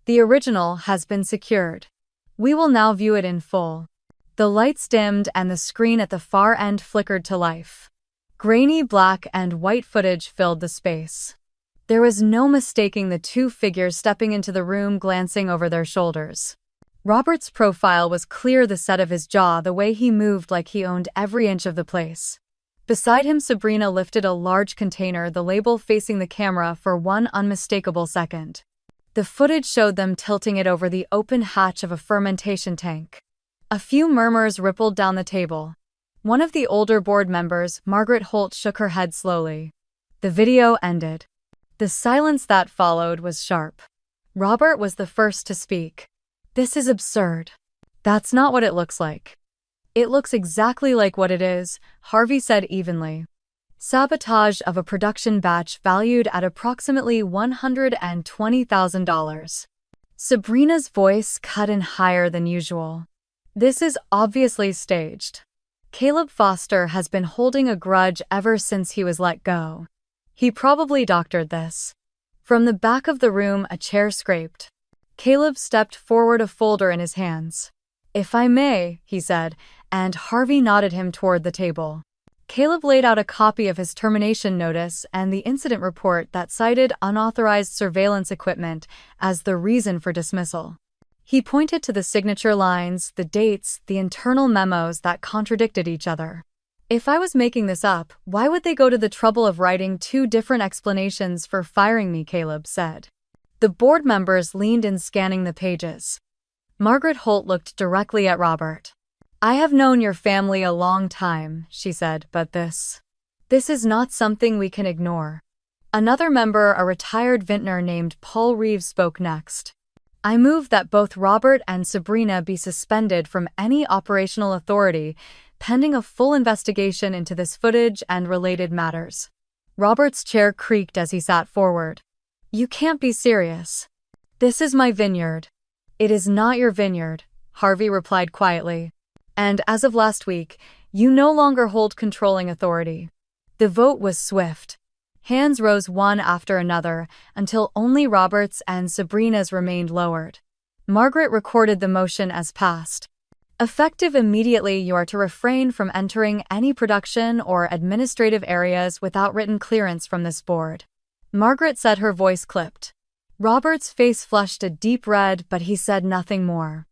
The original has been secured. We will now view it in full. The lights dimmed and the screen at the far end flickered to life. Grainy black and white footage filled the space. There was no mistaking the two figures stepping into the room, glancing over their shoulders. Robert's profile was clear, the set of his jaw, the way he moved like he owned every inch of the place. Beside him, Sabrina lifted a large container, the label facing the camera for one unmistakable second. The footage showed them tilting it over the open hatch of a fermentation tank. A few murmurs rippled down the table. One of the older board members, Margaret Holt, shook her head slowly. The video ended. The silence that followed was sharp. Robert was the first to speak. This is absurd. That's not what it looks like. It looks exactly like what it is, Harvey said evenly. Sabotage of a production batch valued at approximately $120,000. Sabrina's voice cut in higher than usual. This is obviously staged. Caleb Foster has been holding a grudge ever since he was let go. He probably doctored this. From the back of the room, a chair scraped. Caleb stepped forward, a folder in his hands. If I may, he said, and Harvey nodded him toward the table. Caleb laid out a copy of his termination notice and the incident report that cited unauthorized surveillance equipment as the reason for dismissal. He pointed to the signature lines, the dates, the internal memos that contradicted each other. If I was making this up, why would they go to the trouble of writing two different explanations for firing me, Caleb said. The board members leaned in, scanning the pages. Margaret Holt looked directly at Robert. I have known your family a long time, she said, but this is not something we can ignore. Another member, a retired vintner named Paul Reeves, spoke next. I move that both Robert and Sabrina be suspended from any operational authority pending a full investigation into this footage and related matters. Robert's chair creaked as he sat forward. You can't be serious. This is my vineyard. It is not your vineyard, Harvey replied quietly. And as of last week, you no longer hold controlling authority. The vote was swift. Hands rose one after another until only Robert's and Sabrina's remained lowered. Margaret recorded the motion as passed. Effective immediately, you are to refrain from entering any production or administrative areas without written clearance from this board. Margaret said, her voice clipped. Robert's face flushed a deep red, but he said nothing more.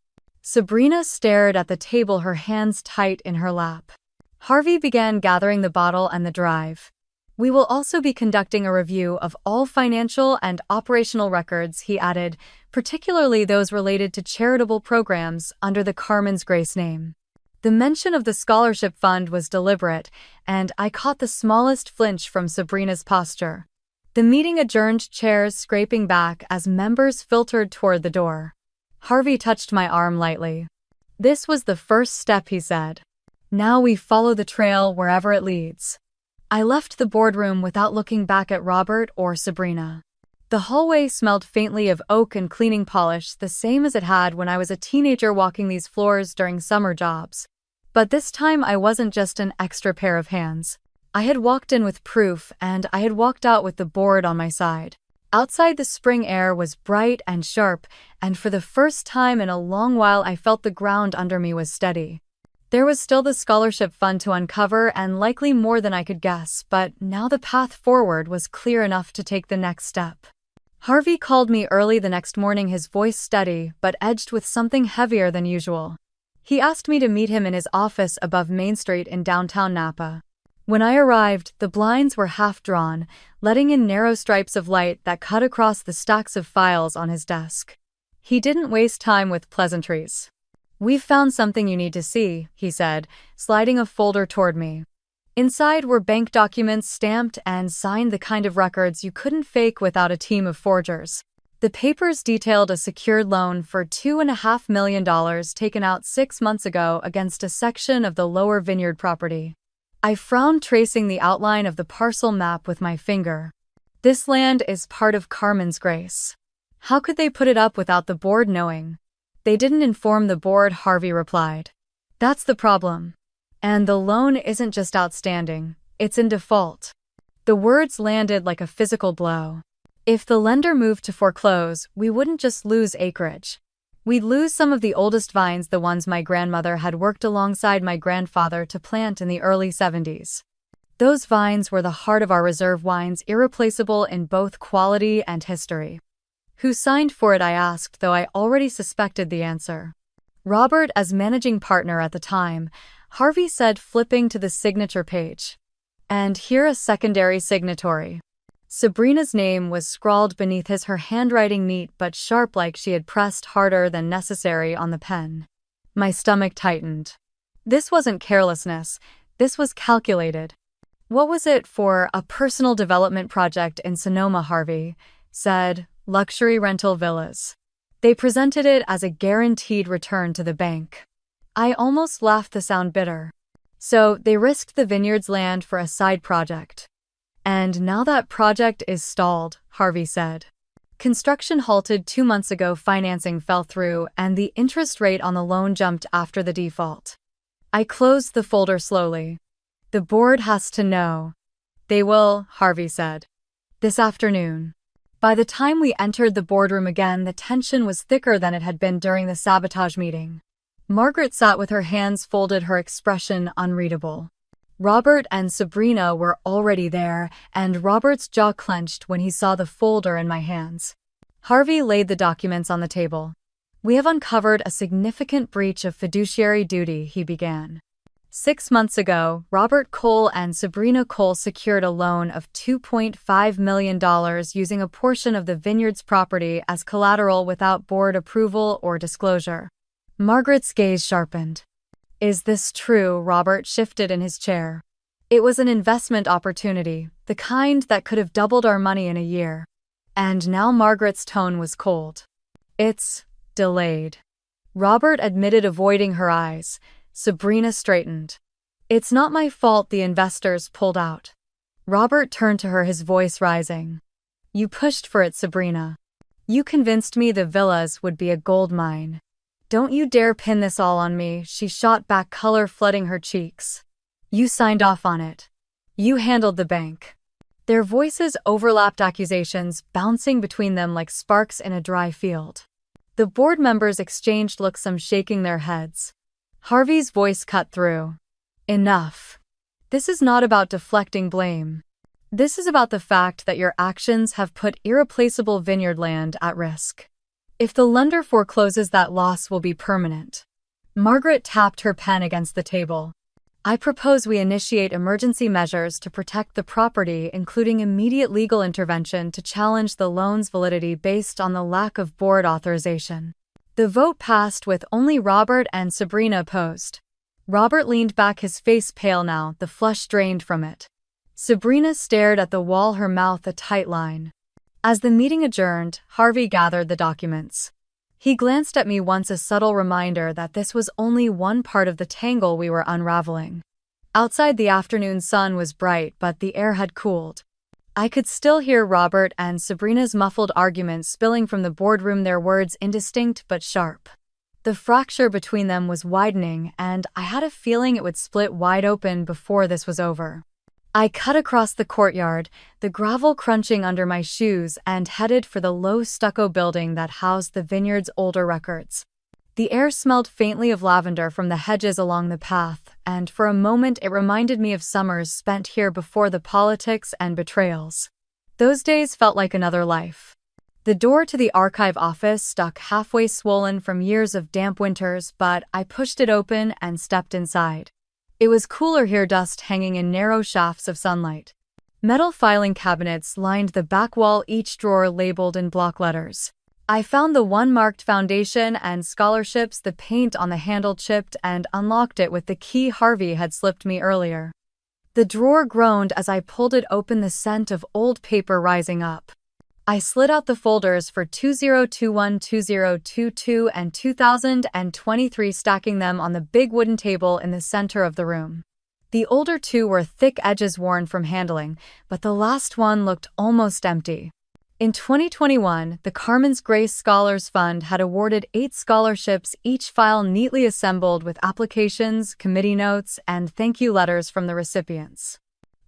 Sabrina stared at the table, her hands tight in her lap. Harvey began gathering the bottle and the drive. We will also be conducting a review of all financial and operational records, he added, particularly those related to charitable programs under the Carmen's Grace name. The mention of the scholarship fund was deliberate, and I caught the smallest flinch from Sabrina's posture. The meeting adjourned, chairs scraping back as members filtered toward the door. Harvey touched my arm lightly. This was the first step, he said. Now we follow the trail wherever it leads. I left the boardroom without looking back at Robert or Sabrina. The hallway smelled faintly of oak and cleaning polish, the same as it had when I was a teenager walking these floors during summer jobs. But this time I wasn't just an extra pair of hands. I had walked in with proof, and I had walked out with the board on my side. Outside, the spring air was bright and sharp, and for the first time in a long while I felt the ground under me was steady. There was still the scholarship fund to uncover, and likely more than I could guess, but now the path forward was clear enough to take the next step. Harvey called me early the next morning, his voice steady but edged with something heavier than usual. He asked me to meet him in his office above Main Street in downtown Napa. When I arrived, the blinds were half drawn, letting in narrow stripes of light that cut across the stacks of files on his desk. He didn't waste time with pleasantries. We've found something you need to see, he said, sliding a folder toward me. Inside were bank documents stamped and signed, the kind of records you couldn't fake without a team of forgers. The papers detailed a secured loan for $2.5 million taken out 6 months ago against a section of the lower vineyard property. I frowned, tracing the outline of the parcel map with my finger. This land is part of Carmen's Grace. How could they put it up without the board knowing? They didn't inform the board, Harvey replied. That's the problem. And the loan isn't just outstanding, it's in default. The words landed like a physical blow. If the lender moved to foreclose, we wouldn't just lose acreage. We'd lose some of the oldest vines, the ones my grandmother had worked alongside my grandfather to plant in the early 70s. Those vines were the heart of our reserve wines, irreplaceable in both quality and history. Who signed for it, I asked, though I already suspected the answer. Robert, as managing partner at the time, Harvey said, flipping to the signature page. And here a secondary signatory. Sabrina's name was scrawled beneath his, her handwriting neat but sharp, like she had pressed harder than necessary on the pen. My stomach tightened. This wasn't carelessness, this was calculated. What was it for? A personal development project in Sonoma, Harvey said. Luxury rental villas. They presented it as a guaranteed return to the bank. I almost laughed, the sound bitter. So they risked the vineyard's land for a side project. And now that project is stalled, Harvey said. Construction halted 2 months ago, financing fell through, and the interest rate on the loan jumped after the default. I closed the folder slowly. The board has to know. They will, Harvey said. This afternoon. By the time we entered the boardroom again, the tension was thicker than it had been during the sabotage meeting. Margaret sat with her hands folded, her expression unreadable. Robert and Sabrina were already there, and Robert's jaw clenched when he saw the folder in my hands. Harvey laid the documents on the table. We have uncovered a significant breach of fiduciary duty, he began. 6 months ago, Robert Cole and Sabrina Cole secured a loan of $2.5 million using a portion of the vineyard's property as collateral without board approval or disclosure. Margaret's gaze sharpened. Is this true? Robert shifted in his chair. It was an investment opportunity, the kind that could have doubled our money in a year. And now Margaret's tone was cold. It's delayed. Robert admitted, avoiding her eyes. Sabrina straightened. It's not my fault the investors pulled out. Robert turned to her, his voice rising. You pushed for it, Sabrina. You convinced me the villas would be a gold mine. Don't you dare pin this all on me, she shot back, color flooding her cheeks. You signed off on it. You handled the bank. Their voices overlapped, accusations bouncing between them like sparks in a dry field. The board members exchanged looks, some shaking their heads. Harvey's voice cut through. Enough. This is not about deflecting blame. This is about the fact that your actions have put irreplaceable vineyard land at risk. If the lender forecloses, that loss will be permanent. Margaret tapped her pen against the table. I propose we initiate emergency measures to protect the property, including immediate legal intervention to challenge the loan's validity based on the lack of board authorization. The vote passed with only Robert and Sabrina opposed. Robert leaned back, his face pale now, the flush drained from it. Sabrina stared at the wall, her mouth a tight line. As the meeting adjourned, Harvey gathered the documents. He glanced at me once, a subtle reminder that this was only one part of the tangle we were unraveling. Outside, the afternoon sun was bright, but the air had cooled. I could still hear Robert and Sabrina's muffled arguments spilling from the boardroom, their words indistinct but sharp. The fracture between them was widening, and I had a feeling it would split wide open before this was over. I cut across the courtyard, the gravel crunching under my shoes, and headed for the low stucco building that housed the vineyard's older records. The air smelled faintly of lavender from the hedges along the path, and for a moment it reminded me of summers spent here before the politics and betrayals. Those days felt like another life. The door to the archive office stuck halfway, swollen from years of damp winters, but I pushed it open and stepped inside. It was cooler here, dust hanging in narrow shafts of sunlight. Metal filing cabinets lined the back wall, each drawer labeled in block letters. I found the one marked Foundation and Scholarships, the paint on the handle chipped, and unlocked it with the key Harvey had slipped me earlier. The drawer groaned as I pulled it open, the scent of old paper rising up. I slid out the folders for 2021, 2022, and 2023, stacking them on the big wooden table in the center of the room. The older two were thick edges worn from handling, but the last one looked almost empty. In 2021, the Carmen's Grace Scholars Fund had awarded 8 scholarships, each file neatly assembled with applications, committee notes, and thank you letters from the recipients.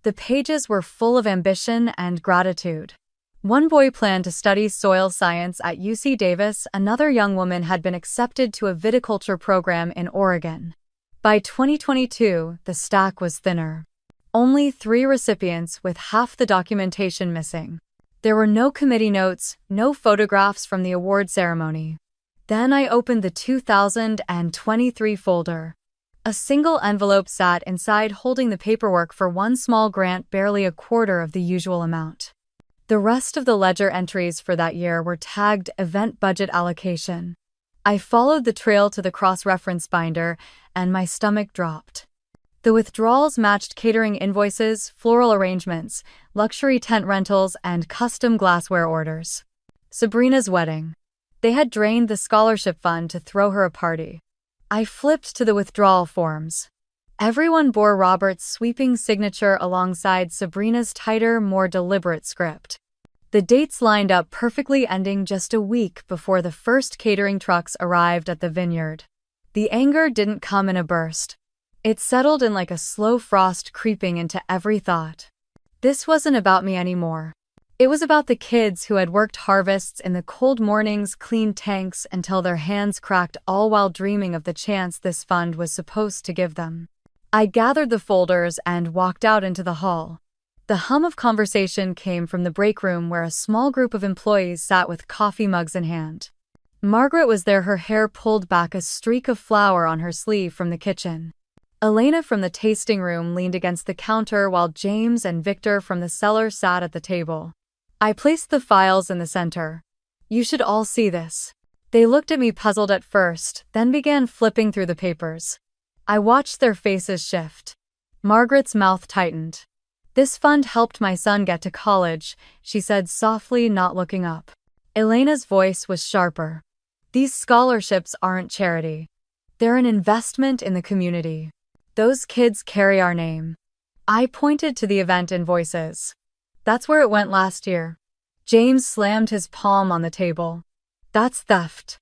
The pages were full of ambition and gratitude. One boy planned to study soil science at UC Davis, another young woman had been accepted to a viticulture program in Oregon. By 2022, the stack was thinner. Only 3 recipients with half the documentation missing. There were no committee notes, no photographs from the award ceremony. Then I opened the 2023 folder. A single envelope sat inside holding the paperwork for one small grant, barely a quarter of the usual amount. The rest of the ledger entries for that year were tagged Event Budget Allocation. I followed the trail to the cross-reference binder, and my stomach dropped. The withdrawals matched catering invoices, floral arrangements, luxury tent rentals, and custom glassware orders. Sabrina's wedding. They had drained the scholarship fund to throw her a party. I flipped to the withdrawal forms. Everyone bore Robert's sweeping signature alongside Sabrina's tighter, more deliberate script. The dates lined up perfectly, ending just a week before the first catering trucks arrived at the vineyard. The anger didn't come in a burst. It settled in like a slow frost, creeping into every thought. This wasn't about me anymore. It was about the kids who had worked harvests in the cold mornings, cleaned tanks until their hands cracked, all while dreaming of the chance this fund was supposed to give them. I gathered the folders and walked out into the hall. The hum of conversation came from the break room where a small group of employees sat with coffee mugs in hand. Margaret was there, her hair pulled back, a streak of flour on her sleeve from the kitchen. Elena from the tasting room leaned against the counter while James and Victor from the cellar sat at the table. I placed the files in the center. You should all see this. They looked at me, puzzled at first, then began flipping through the papers. I watched their faces shift. Margaret's mouth tightened. This fund helped my son get to college, she said softly, not looking up. Elena's voice was sharper. These scholarships aren't charity. They're an investment in the community. Those kids carry our name. I pointed to the event invoices. That's where it went last year. James slammed his palm on the table. That's theft.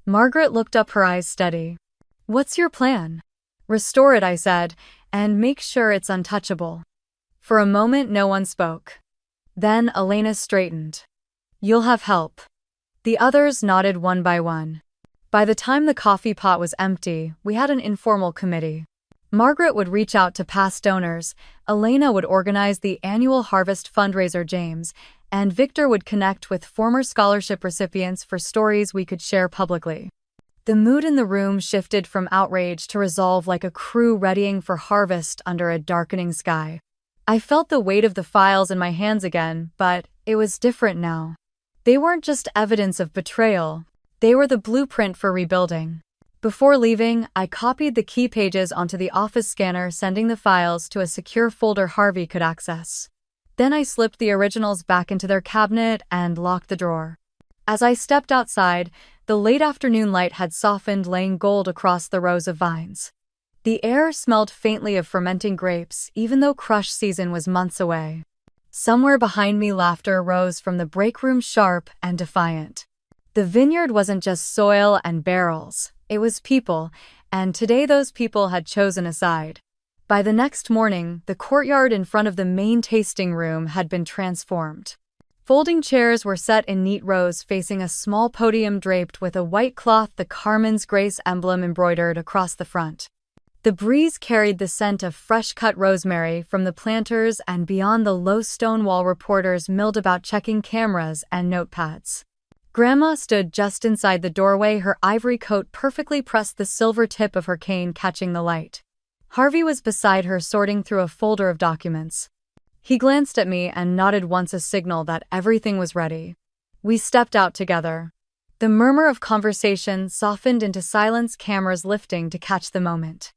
Margaret looked up, her eyes steady. What's your plan? Restore it, I said, and make sure it's untouchable. For a moment, no one spoke. Then Elena straightened. You'll have help. The others nodded one by one. By the time the coffee pot was empty, we had an informal committee. Margaret would reach out to past donors, Elena would organize the annual harvest fundraiser, James, and Victor would connect with former scholarship recipients for stories we could share publicly. The mood in the room shifted from outrage to resolve, like a crew readying for harvest under a darkening sky. I felt the weight of the files in my hands again, but it was different now. They weren't just evidence of betrayal, they were the blueprint for rebuilding. Before leaving, I copied the key pages onto the office scanner, sending the files to a secure folder Harvey could access. Then I slipped the originals back into their cabinet and locked the drawer. As I stepped outside, the late afternoon light had softened, laying gold across the rows of vines. The air smelled faintly of fermenting grapes, even though crush season was months away. Somewhere behind me, laughter rose from the break room, sharp and defiant. The vineyard wasn't just soil and barrels. It was people, and today those people had chosen a side. By the next morning, the courtyard in front of the main tasting room had been transformed. Folding chairs were set in neat rows facing a small podium draped with a white cloth, the Carmen's Grace emblem embroidered across the front. The breeze carried the scent of fresh-cut rosemary from the planters, and beyond the low stone wall, reporters milled about, checking cameras and notepads. Grandma stood just inside the doorway, her ivory coat perfectly pressed, the silver tip of her cane catching the light. Harvey was beside her, sorting through a folder of documents. He glanced at me and nodded once, a signal that everything was ready. We stepped out together. The murmur of conversation softened into silence, cameras lifting to catch the moment.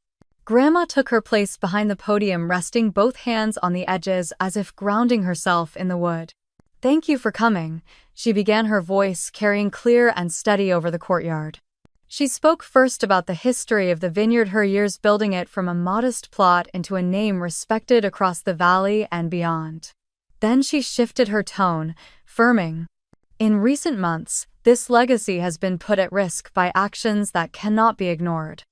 Grandma took her place behind the podium, resting both hands on the edges as if grounding herself in the wood. "Thank you for coming," she began, her voice carrying clear and steady over the courtyard. She spoke first about the history of the vineyard, her years building it from a modest plot into a name respected across the valley and beyond. Then she shifted her tone, firming, "In recent months, this legacy has been put at risk by actions that cannot be ignored."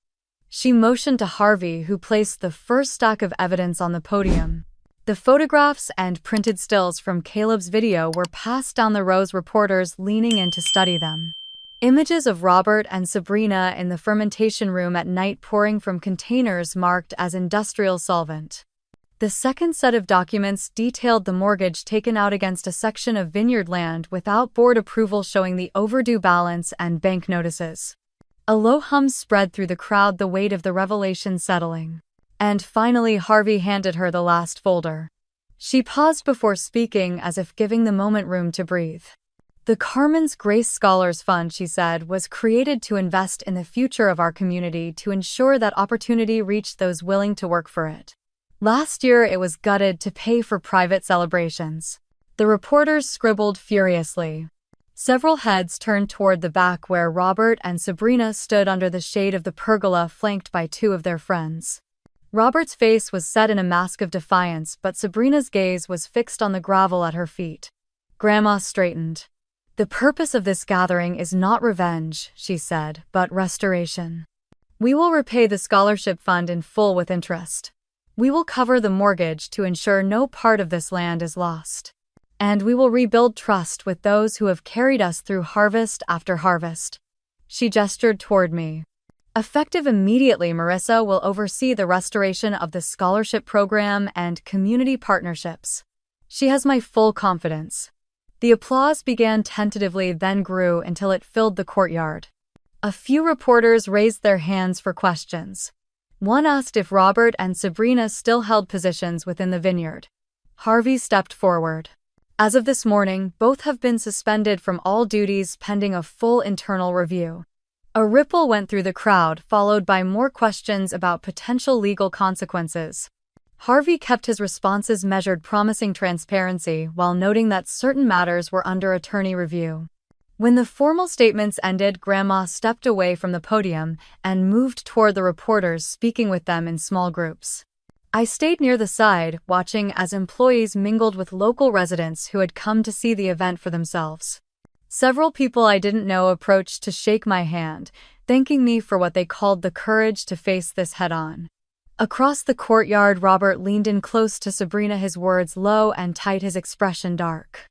She motioned to Harvey, who placed the first stack of evidence on the podium. The photographs and printed stills from Caleb's video were passed down the rows, reporters leaning in to study them. Images of Robert and Sabrina in the fermentation room at night, pouring from containers marked as industrial solvent. The second set of documents detailed the mortgage taken out against a section of vineyard land without board approval, showing the overdue balance and bank notices. A low hum spread through the crowd, the weight of the revelation settling. And finally, Harvey handed her the last folder. She paused before speaking, as if giving the moment room to breathe. "The Carmen's Grace Scholars Fund," she said, "was created to invest in the future of our community, to ensure that opportunity reached those willing to work for it. Last year it was gutted to pay for private celebrations." The reporters scribbled furiously. Several heads turned toward the back where Robert and Sabrina stood under the shade of the pergola, flanked by two of their friends. Robert's face was set in a mask of defiance, but Sabrina's gaze was fixed on the gravel at her feet. Grandma straightened. "The purpose of this gathering is not revenge," she said, "but restoration. We will repay the scholarship fund in full with interest. We will cover the mortgage to ensure no part of this land is lost. And we will rebuild trust with those who have carried us through harvest after harvest." She gestured toward me. "Effective immediately, Marissa will oversee the restoration of the scholarship program and community partnerships. She has my full confidence." The applause began tentatively, then grew until it filled the courtyard. A few reporters raised their hands for questions. One asked if Robert and Sabrina still held positions within the vineyard. Harvey stepped forward. "As of this morning, both have been suspended from all duties pending a full internal review." A ripple went through the crowd, followed by more questions about potential legal consequences. Harvey kept his responses measured, promising transparency while noting that certain matters were under attorney review. When the formal statements ended, Grandma stepped away from the podium and moved toward the reporters, speaking with them in small groups. I stayed near the side, watching as employees mingled with local residents who had come to see the event for themselves. Several people I didn't know approached to shake my hand, thanking me for what they called the courage to face this head-on. Across the courtyard, Robert leaned in close to Sabrina, his words low and tight, his expression dark.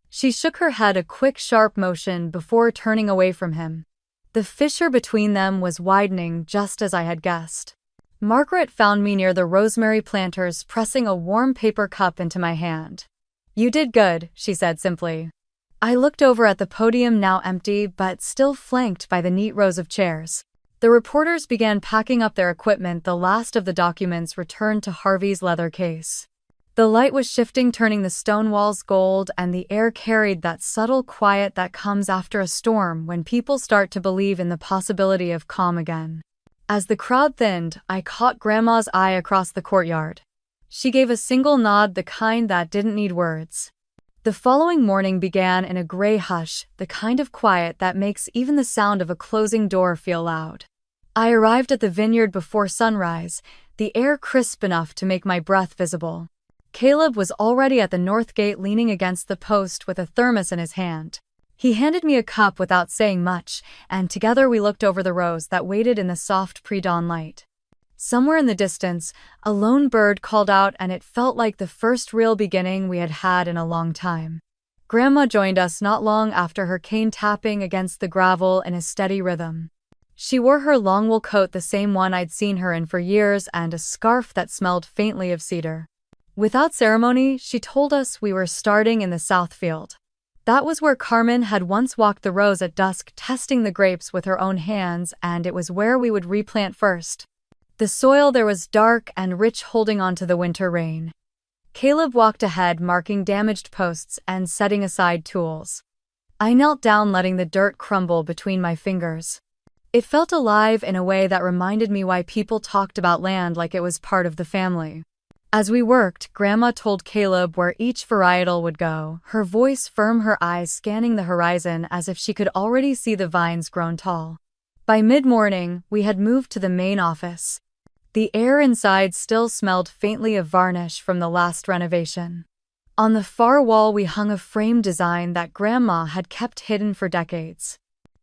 She shook her head, a quick, sharp motion before turning away from him. The fissure between them was widening, just as I had guessed. Margaret found me near the rosemary planters, pressing a warm paper cup into my hand. "You did good," she said simply. I looked over at the podium, now empty but still flanked by the neat rows of chairs. The reporters began packing up their equipment. The last of the documents returned to Harvey's leather case. The light was shifting, turning the stone walls gold, and the air carried that subtle quiet that comes after a storm when people start to believe in the possibility of calm again. As the crowd thinned, I caught Grandma's eye across the courtyard. She gave a single nod, the kind that didn't need words. The following morning began in a gray hush, the kind of quiet that makes even the sound of a closing door feel loud. I arrived at the vineyard before sunrise, the air crisp enough to make my breath visible. Caleb was already at the north gate, leaning against the post with a thermos in his hand. He handed me a cup without saying much, and together we looked over the rows that waited in the soft pre-dawn light. Somewhere in the distance, a lone bird called out, and it felt like the first real beginning we had had in a long time. Grandma joined us not long after, her cane tapping against the gravel in a steady rhythm. She wore her long wool coat, the same one I'd seen her in for years, and a scarf that smelled faintly of cedar. Without ceremony, she told us we were starting in the south field. That was where Carmen had once walked the rows at dusk, testing the grapes with her own hands, and it was where we would replant first. The soil there was dark and rich, holding on to the winter rain. Caleb walked ahead, marking damaged posts and setting aside tools. I knelt down, letting the dirt crumble between my fingers. It felt alive in a way that reminded me why people talked about land like it was part of the family. As we worked, Grandma told Caleb where each varietal would go, her voice firm, her eyes scanning the horizon as if she could already see the vines grown tall. By mid-morning, we had moved to the main office. The air inside still smelled faintly of varnish from the last renovation. On the far wall we hung a frame design that Grandma had kept hidden for decades.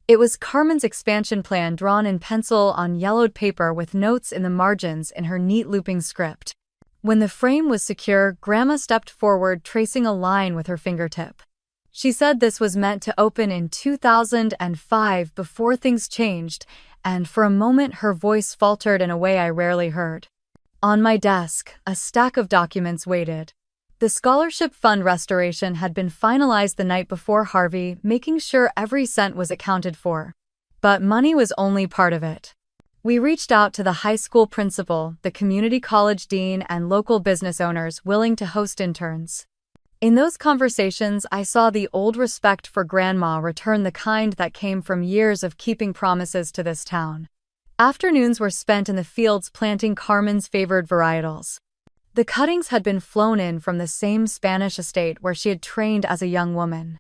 It was Carmen's expansion plan drawn in pencil on yellowed paper with notes in the margins in her neat looping script. When the frame was secure, Grandma stepped forward, tracing a line with her fingertip. She said this was meant to open in 2005 before things changed, and for a moment her voice faltered in a way I rarely heard. On my desk, a stack of documents waited. The scholarship fund restoration had been finalized the night before Harvey, making sure every cent was accounted for. But money was only part of it. We reached out to the high school principal, the community college dean, and local business owners willing to host interns. In those conversations, I saw the old respect for Grandma return, the kind that came from years of keeping promises to this town. Afternoons were spent in the fields planting Carmen's favored varietals. The cuttings had been flown in from the same Spanish estate where she had trained as a young woman.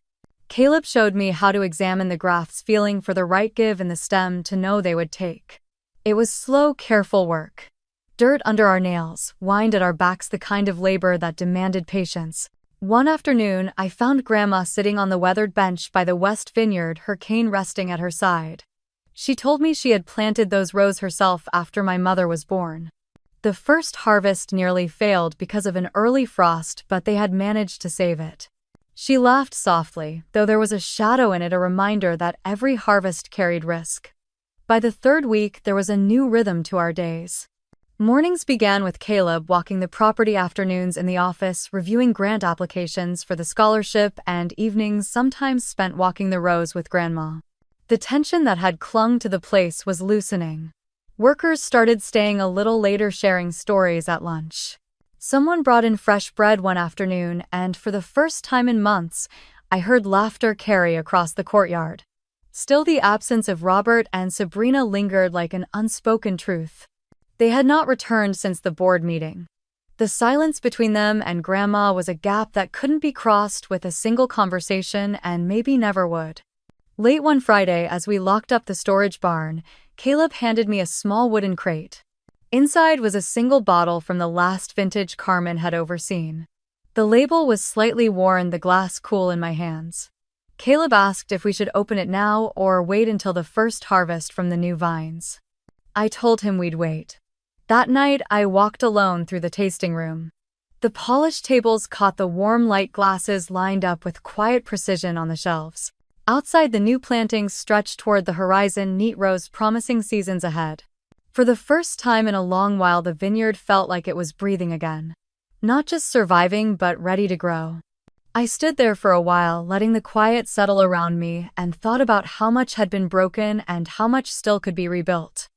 Caleb showed me how to examine the grafts, feeling for the right give in the stem to know they would take. It was slow, careful work. Dirt under our nails, wind at our backs, the kind of labor that demanded patience. One afternoon, I found Grandma sitting on the weathered bench by the West Vineyard, her cane resting at her side. She told me she had planted those rows herself after my mother was born. The first harvest nearly failed because of an early frost, but they had managed to save it. She laughed softly, though there was a shadow in it, a reminder that every harvest carried risk. By the third week, there was a new rhythm to our days. Mornings began with Caleb walking the property, afternoons in the office reviewing grant applications for the scholarship, and evenings sometimes spent walking the rows with Grandma. The tension that had clung to the place was loosening. Workers started staying a little later, sharing stories at lunch. Someone brought in fresh bread one afternoon, and for the first time in months, I heard laughter carry across the courtyard. Still, the absence of Robert and Sabrina lingered like an unspoken truth. They had not returned since the board meeting. The silence between them and Grandma was a gap that couldn't be crossed with a single conversation, and maybe never would. Late one Friday, as we locked up the storage barn, Caleb handed me a small wooden crate. Inside was a single bottle from the last vintage Carmen had overseen. The label was slightly worn, the glass cool in my hands. Caleb asked if we should open it now or wait until the first harvest from the new vines. I told him we'd wait. That night, I walked alone through the tasting room. The polished tables caught the warm light, glasses lined up with quiet precision on the shelves. Outside, the new plantings stretched toward the horizon, neat rows promising seasons ahead. For the first time in a long while, the vineyard felt like it was breathing again. Not just surviving, but ready to grow. I stood there for a while, letting the quiet settle around me, and thought about how much had been broken and how much still could be rebuilt.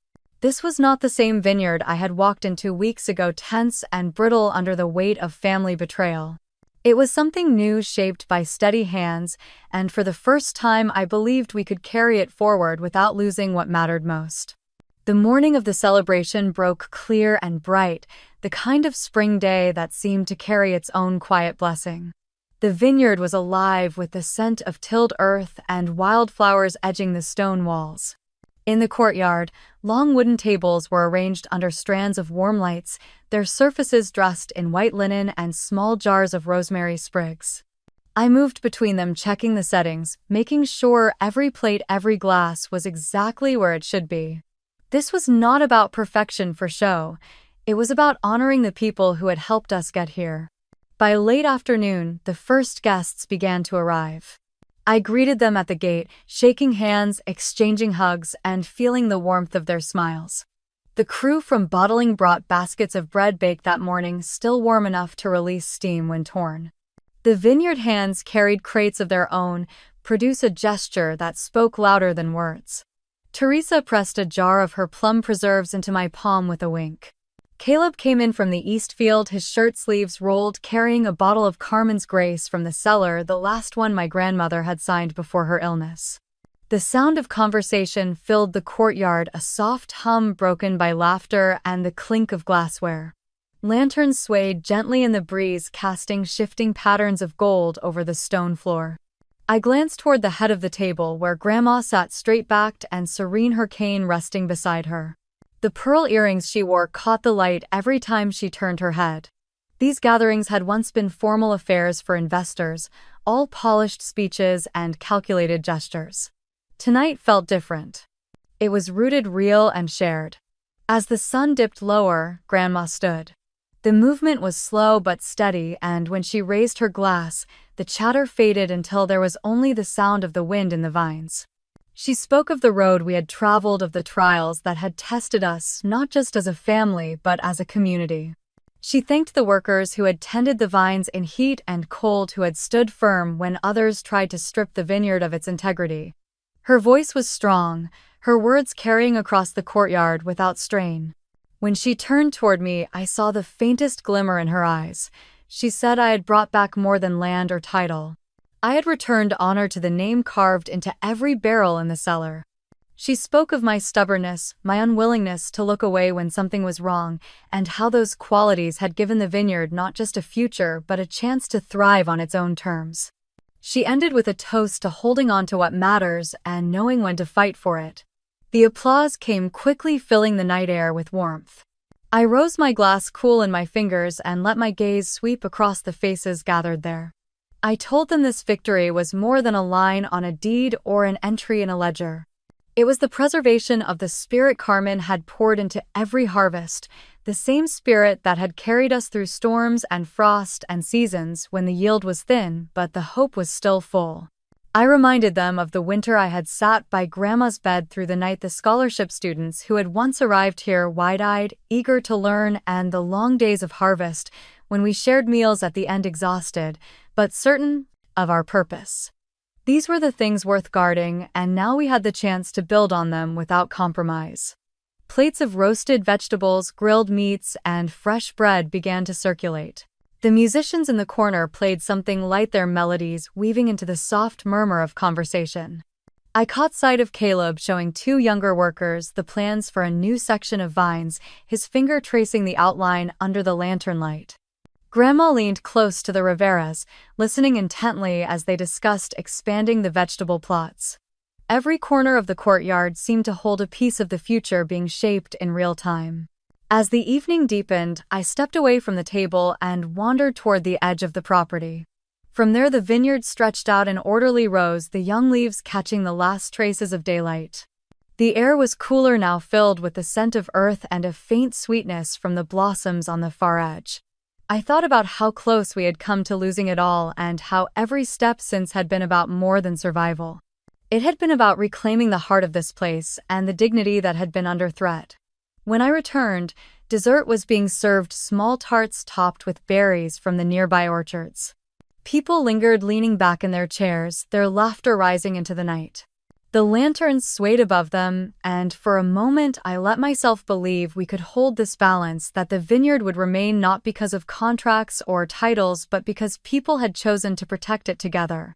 This was not the same vineyard I had walked into weeks ago, tense and brittle under the weight of family betrayal. It was something new, shaped by steady hands, and for the first time I believed we could carry it forward without losing what mattered most. The morning of the celebration broke clear and bright, the kind of spring day that seemed to carry its own quiet blessing. The vineyard was alive with the scent of tilled earth and wildflowers edging the stone walls. In the courtyard, long wooden tables were arranged under strands of warm lights, their surfaces dressed in white linen and small jars of rosemary sprigs. I moved between them, checking the settings, making sure every plate, every glass was exactly where it should be. This was not about perfection for show. It was about honoring the people who had helped us get here. By late afternoon, the first guests began to arrive. I greeted them at the gate, shaking hands, exchanging hugs, and feeling the warmth of their smiles. The crew from bottling brought baskets of bread baked that morning, still warm enough to release steam when torn. The vineyard hands carried crates of their own, produce a gesture that spoke louder than words. Teresa pressed a jar of her plum preserves into my palm with a wink. Caleb came in from the east field, his shirt sleeves rolled, carrying a bottle of Carmen's Grace from the cellar, the last one my grandmother had signed before her illness. The sound of conversation filled the courtyard, a soft hum broken by laughter and the clink of glassware. Lanterns swayed gently in the breeze, casting shifting patterns of gold over the stone floor. I glanced toward the head of the table where Grandma sat straight-backed and serene, her cane resting beside her. The pearl earrings she wore caught the light every time she turned her head. These gatherings had once been formal affairs for investors, all polished speeches and calculated gestures. Tonight felt different. It was rooted, real, and shared. As the sun dipped lower, Grandma stood. The movement was slow but steady, and when she raised her glass, the chatter faded until there was only the sound of the wind in the vines. She spoke of the road we had traveled, of the trials that had tested us, not just as a family but as a community. She thanked the workers who had tended the vines in heat and cold, who had stood firm when others tried to strip the vineyard of its integrity. Her voice was strong, her words carrying across the courtyard without strain. When she turned toward me, I saw the faintest glimmer in her eyes. She said I had brought back more than land or title. I had returned honor to the name carved into every barrel in the cellar. She spoke of my stubbornness, my unwillingness to look away when something was wrong, and how those qualities had given the vineyard not just a future but a chance to thrive on its own terms. She ended with a toast to holding on to what matters and knowing when to fight for it. The applause came quickly, filling the night air with warmth. I rose, my glass cool in my fingers, and let my gaze sweep across the faces gathered there. I told them this victory was more than a line on a deed or an entry in a ledger. It was the preservation of the spirit Carmen had poured into every harvest, the same spirit that had carried us through storms and frost and seasons when the yield was thin but the hope was still full. I reminded them of the winter I had sat by Grandma's bed through the night, the scholarship students who had once arrived here wide-eyed, eager to learn, and the long days of harvest when we shared meals at the end, exhausted, but certain of our purpose. These were the things worth guarding, and now we had the chance to build on them without compromise. Plates of roasted vegetables, grilled meats, and fresh bread began to circulate. The musicians in the corner played something light, their melodies weaving into the soft murmur of conversation. I caught sight of Caleb showing two younger workers the plans for a new section of vines, his finger tracing the outline under the lantern light. Grandma leaned close to the Riveras, listening intently as they discussed expanding the vegetable plots. Every corner of the courtyard seemed to hold a piece of the future being shaped in real time. As the evening deepened, I stepped away from the table and wandered toward the edge of the property. From there, the vineyard stretched out in orderly rows, the young leaves catching the last traces of daylight. The air was cooler now, filled with the scent of earth and a faint sweetness from the blossoms on the far edge. I thought about how close we had come to losing it all and how every step since had been about more than survival. It had been about reclaiming the heart of this place and the dignity that had been under threat. When I returned, dessert was being served, small tarts topped with berries from the nearby orchards. People lingered, leaning back in their chairs, their laughter rising into the night. The lanterns swayed above them, and for a moment I let myself believe we could hold this balance, that the vineyard would remain not because of contracts or titles but because people had chosen to protect it together.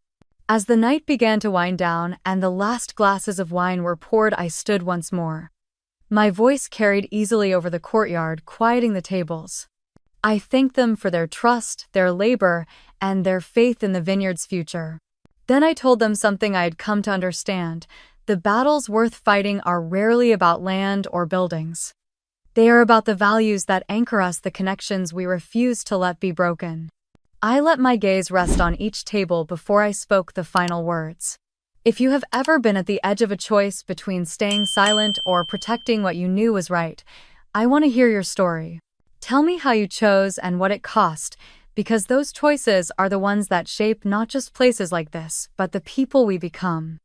As the night began to wind down and the last glasses of wine were poured, I stood once more. My voice carried easily over the courtyard, quieting the tables. I thanked them for their trust, their labor, and their faith in the vineyard's future. Then I told them something I had come to understand: the battles worth fighting are rarely about land or buildings. They are about the values that anchor us, the connections we refuse to let be broken. I let my gaze rest on each table before I spoke the final words. If you have ever been at the edge of a choice between staying silent or protecting what you knew was right, I want to hear your story. Tell me how you chose and what it cost, because those choices are the ones that shape not just places like this, but the people we become.